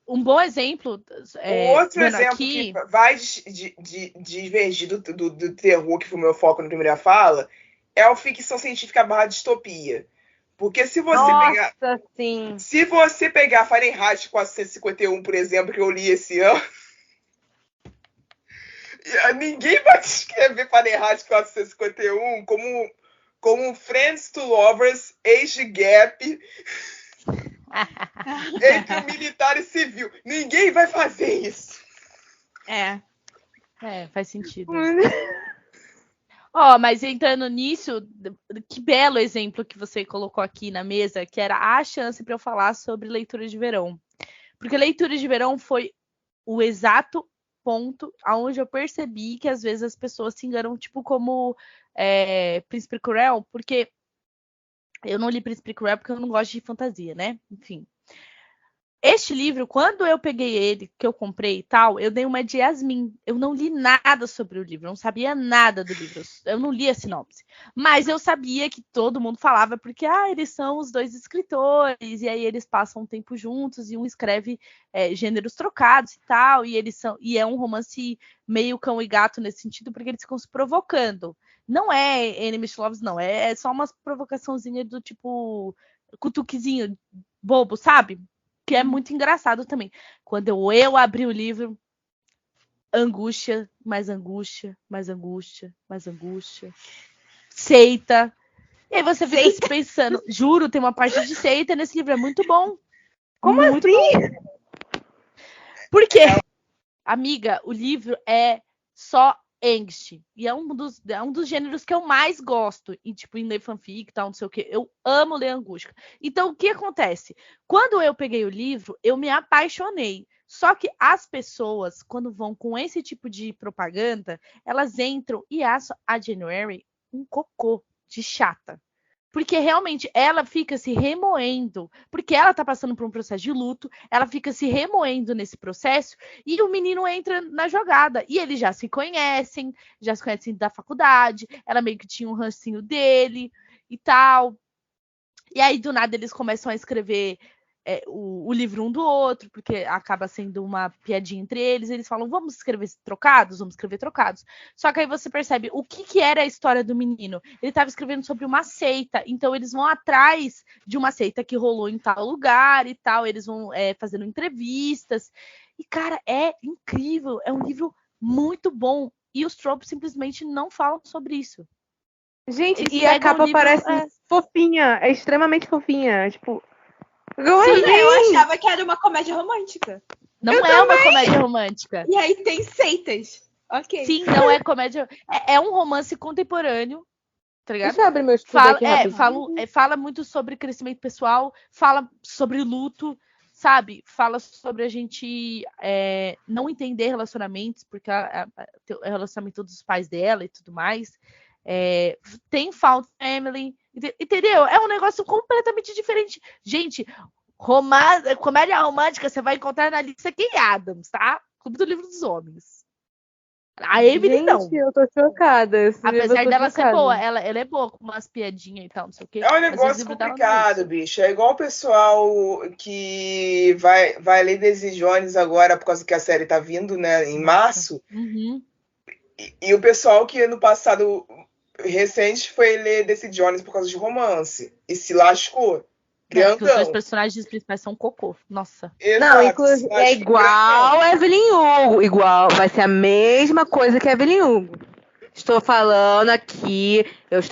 Um bom exemplo, O outro vendo exemplo aqui. que vai divergir do terror, que foi o meu foco na primeira fala, é o ficção científica barra distopia. Porque Nossa, sim. se você pegar Fahrenheit 451, por exemplo, que eu li esse ano, ninguém vai escrever Fahrenheit 451 como Friends to Lovers, Age Gap, entre o militar e civil. Ninguém vai fazer isso. Faz sentido. Mas entrando nisso, que belo exemplo que você colocou aqui na mesa, que era a chance para eu falar sobre leitura de verão. Porque leitura de verão foi o exato ponto aonde eu percebi que às vezes as pessoas se enganam, tipo como Príncipe Cruel, porque eu não li Príncipe Cruel porque eu não gosto de fantasia, né? Enfim. Este livro, quando eu peguei ele, que eu comprei e tal, eu dei uma de Yasmin. Eu não li nada sobre o livro, não sabia nada do livro. Eu não li a sinopse. Mas eu sabia que todo mundo falava, porque eles são os dois escritores, e aí eles passam um tempo juntos, e um escreve gêneros trocados e tal, e é um romance meio cão e gato nesse sentido, porque eles ficam se provocando. Não é Enemies to Lovers, não. É só uma provocaçãozinha do tipo cutuquezinho bobo, sabe? que é muito engraçado também. Quando eu abri o livro, angústia, mais angústia, mais angústia, mais angústia. Seita. E aí você fica se pensando, juro, tem uma parte de seita nesse livro, é muito bom. Como muito assim? Bom. Por quê? Amiga, o livro é só angst. E é um dos gêneros que eu mais gosto. E, tipo, em ler fanfic e tal, não sei o quê. Eu amo ler angústia. Então, o que acontece? Quando eu peguei o livro, eu me apaixonei. Só que as pessoas, quando vão com esse tipo de propaganda, elas entram e acham a January um cocô de chata. Porque realmente ela fica se remoendo, porque ela tá passando por um processo de luto, ela fica se remoendo nesse processo e o menino entra na jogada. E eles já se conhecem da faculdade, ela meio que tinha um rancinho dele e tal. E aí, do nada, eles começam a escrever o livro um do outro, porque acaba sendo uma piadinha entre eles. Eles falam, vamos escrever trocados? Vamos escrever trocados. Só que aí você percebe o que era a história do menino. Ele estava escrevendo sobre uma seita, então eles vão atrás de uma seita que rolou em tal lugar e tal. Eles vão fazendo entrevistas. E, cara, é incrível. É um livro muito bom. E os tropes simplesmente não falam sobre isso. Gente, e a capa parece fofinha. É extremamente fofinha. Tipo... Sim, eu achava que era uma comédia romântica. Não é uma comédia romântica. E aí tem seitas. Ok. Sim, não é comédia. É um romance contemporâneo, tá ligado? Deixa eu abrir meu estudo aqui rapidinho. Fala muito sobre crescimento pessoal, fala sobre luto, sabe? Fala sobre a gente não entender relacionamentos, porque o relacionamento dos pais dela e tudo mais. Tem Found Family, entendeu? É um negócio completamente diferente. Gente, comédia romântica você vai encontrar na lista Kay Adams, tá? Clube do Livro dos Homens. A Emily gente, não. Eu tô chocada. Apesar dela ser boa, ela é boa com umas piadinhas e tal, não sei o quê. É um negócio complicado, bicho. É igual o pessoal que vai ler Daisy Jones agora, por causa que a série tá vindo, né, em março. Uhum. E o pessoal que no passado recente foi ler Daisy Jones por causa de romance. E se lascou. Porque os dois personagens principais são cocô. Nossa. Exato, não, inclusive, é igual a Evelyn Hugo. Igual, vai ser a mesma coisa que a Evelyn Hugo. Estou falando aqui, eu já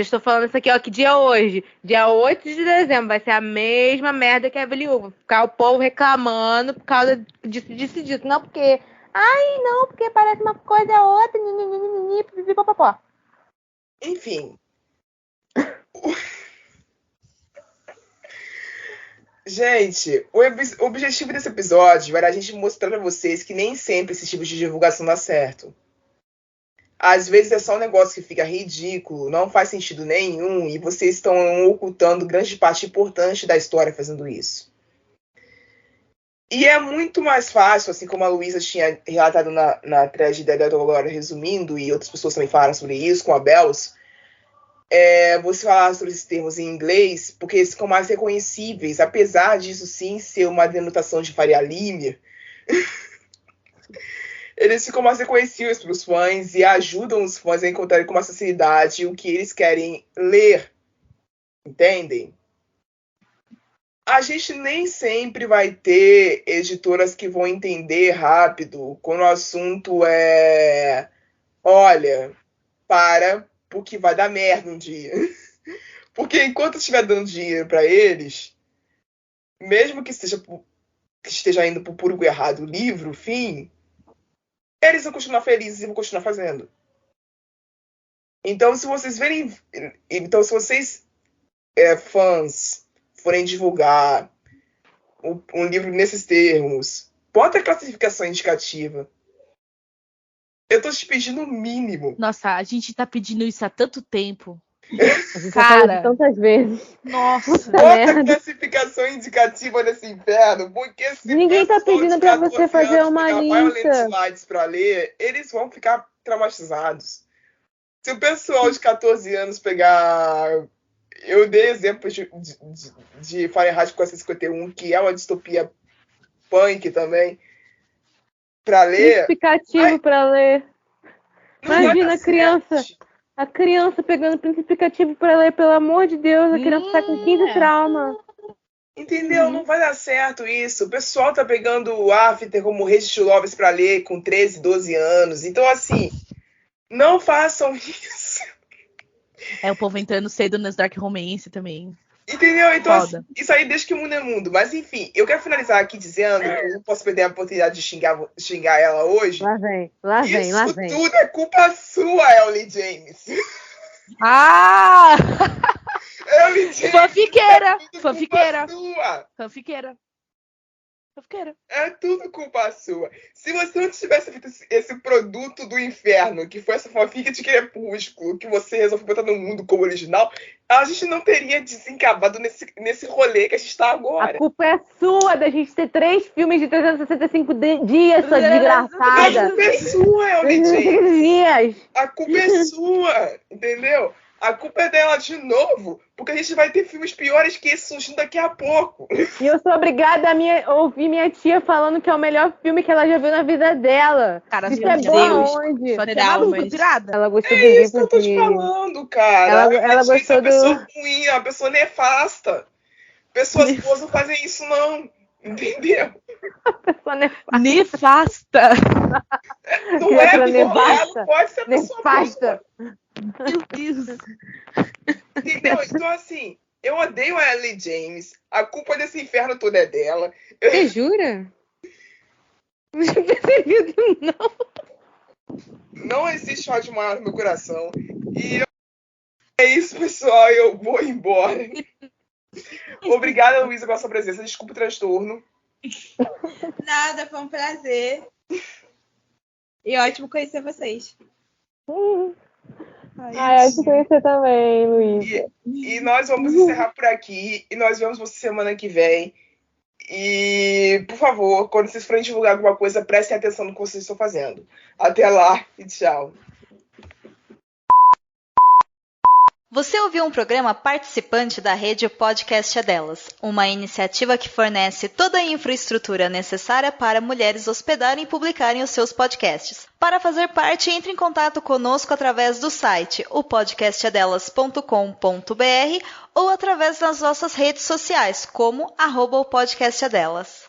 estou falando isso aqui, ó, que dia é hoje? Dia 8 de dezembro, vai ser a mesma merda que a Evelyn Hugo. Ficar o povo reclamando por causa disso. Não, porque, não, porque parece uma coisa é outra, pipipopopó. Enfim. Gente, o objetivo desse episódio era a gente mostrar pra vocês que nem sempre esse tipo de divulgação dá certo. Às vezes é só um negócio que fica ridículo, não faz sentido nenhum, e vocês estão ocultando grande parte importante da história fazendo isso. E é muito mais fácil, assim como a Luísa tinha relatado na thread da Glória, resumindo, e outras pessoas também falaram sobre isso, com a Bells, você falar sobre esses termos em inglês, porque eles ficam mais reconhecíveis, apesar disso sim ser uma denotação de Faria Limer. Eles ficam mais reconhecíveis para os fãs e ajudam os fãs a encontrarem com mais facilidade o que eles querem ler. Entendem? A gente nem sempre vai ter editoras que vão entender rápido quando o assunto é... Olha, porque vai dar merda um dia. Porque enquanto estiver dando dinheiro para eles, mesmo que esteja indo pro público errado o livro, o fim, eles vão continuar felizes e vão continuar fazendo. Então, se vocês fãs forem divulgar um livro nesses termos, bota a classificação indicativa. Eu tô te pedindo o mínimo. Nossa, a gente tá pedindo isso há tanto tempo. A gente cara, tantas vezes. Nossa. Bota a classificação indicativa nesse inferno, porque se ninguém tá pedindo pra você fazer uma lista pra ler, eles vão ficar traumatizados. Se o pessoal de 14 anos pegar... Eu dei exemplo de Fahrenheit 451, que é uma distopia punk também, pra ler... Principicativo pra ler. Imagina a criança pegando principicativo pra ler, pelo amor de Deus, a criança tá com 15 trauma. Entendeu? Não vai dar certo isso. O pessoal tá pegando o After como Rede Loves pra ler com 13, 12 anos. Então, assim, não façam isso. É o povo entrando cedo nas Dark Romance também. Entendeu? Então, assim, Foda. isso aí desde que o mundo é mundo. Mas, enfim, eu quero finalizar aqui dizendo que eu não posso perder a oportunidade de xingar ela hoje. Lá vem, lá vem, lá Isso vem. tudo é culpa sua, Ellie James. Ah! Ellie James, Fanfiqueira! tudo Fanfiqueira! culpa sua. Fanfiqueira! Fanfiqueira! É tudo culpa sua. Se você não tivesse feito esse produto do inferno, que foi essa fanfic de Crepúsculo, que você resolveu botar no mundo como original, a gente não teria desencavado nesse rolê que a gente tá A agora. culpa é sua da gente ter 3 filmes de 365 dias, sua A desgraçada. culpa é sua, Ellie 365 James. dias. A culpa é sua, entendeu? A culpa é dela de novo, porque a gente vai ter filmes piores que esse surgindo daqui a pouco. E eu sou obrigada a ouvir minha tia falando que é o melhor filme que ela já viu na vida dela. Cara, Isso meu é Deus. bom aonde? Sua tia é maluca, Traumas. pirada. Ela gostou do É isso que eu livro tô te de... falando, cara. Ela A Netflix é gostou uma pessoa do... ruim, é uma pessoa nefasta. Pessoas boas não fazem isso, não. Entendeu? Pessoa nefasta. Nefasta. Não é Criatura boa, ela nefasta. não pode ser pessoa Nefasta. boa. Meu Deus. Entendeu? Então, assim, eu odeio a Ellie James. A culpa desse inferno todo é dela. Você jura? Não tinha percebido, não. Não existe ódio maior no meu coração. E é isso, pessoal. Eu vou embora. Obrigada, Luísa, pela sua presença. Desculpa o transtorno. Nada, foi um prazer. E ótimo conhecer vocês. Acho que conhecer também, Luísa. E nós vamos encerrar por aqui. E nós vemos você semana que vem. E, por favor, quando vocês forem divulgar alguma coisa, prestem atenção no que vocês estão fazendo. Até lá e tchau. Você ouviu um programa participante da rede Podcast é Delas, uma iniciativa que fornece toda a infraestrutura necessária para mulheres hospedarem e publicarem os seus podcasts. Para fazer parte, entre em contato conosco através do site opodcastadelas.com.br ou através das nossas redes sociais, como @opodcastadelas.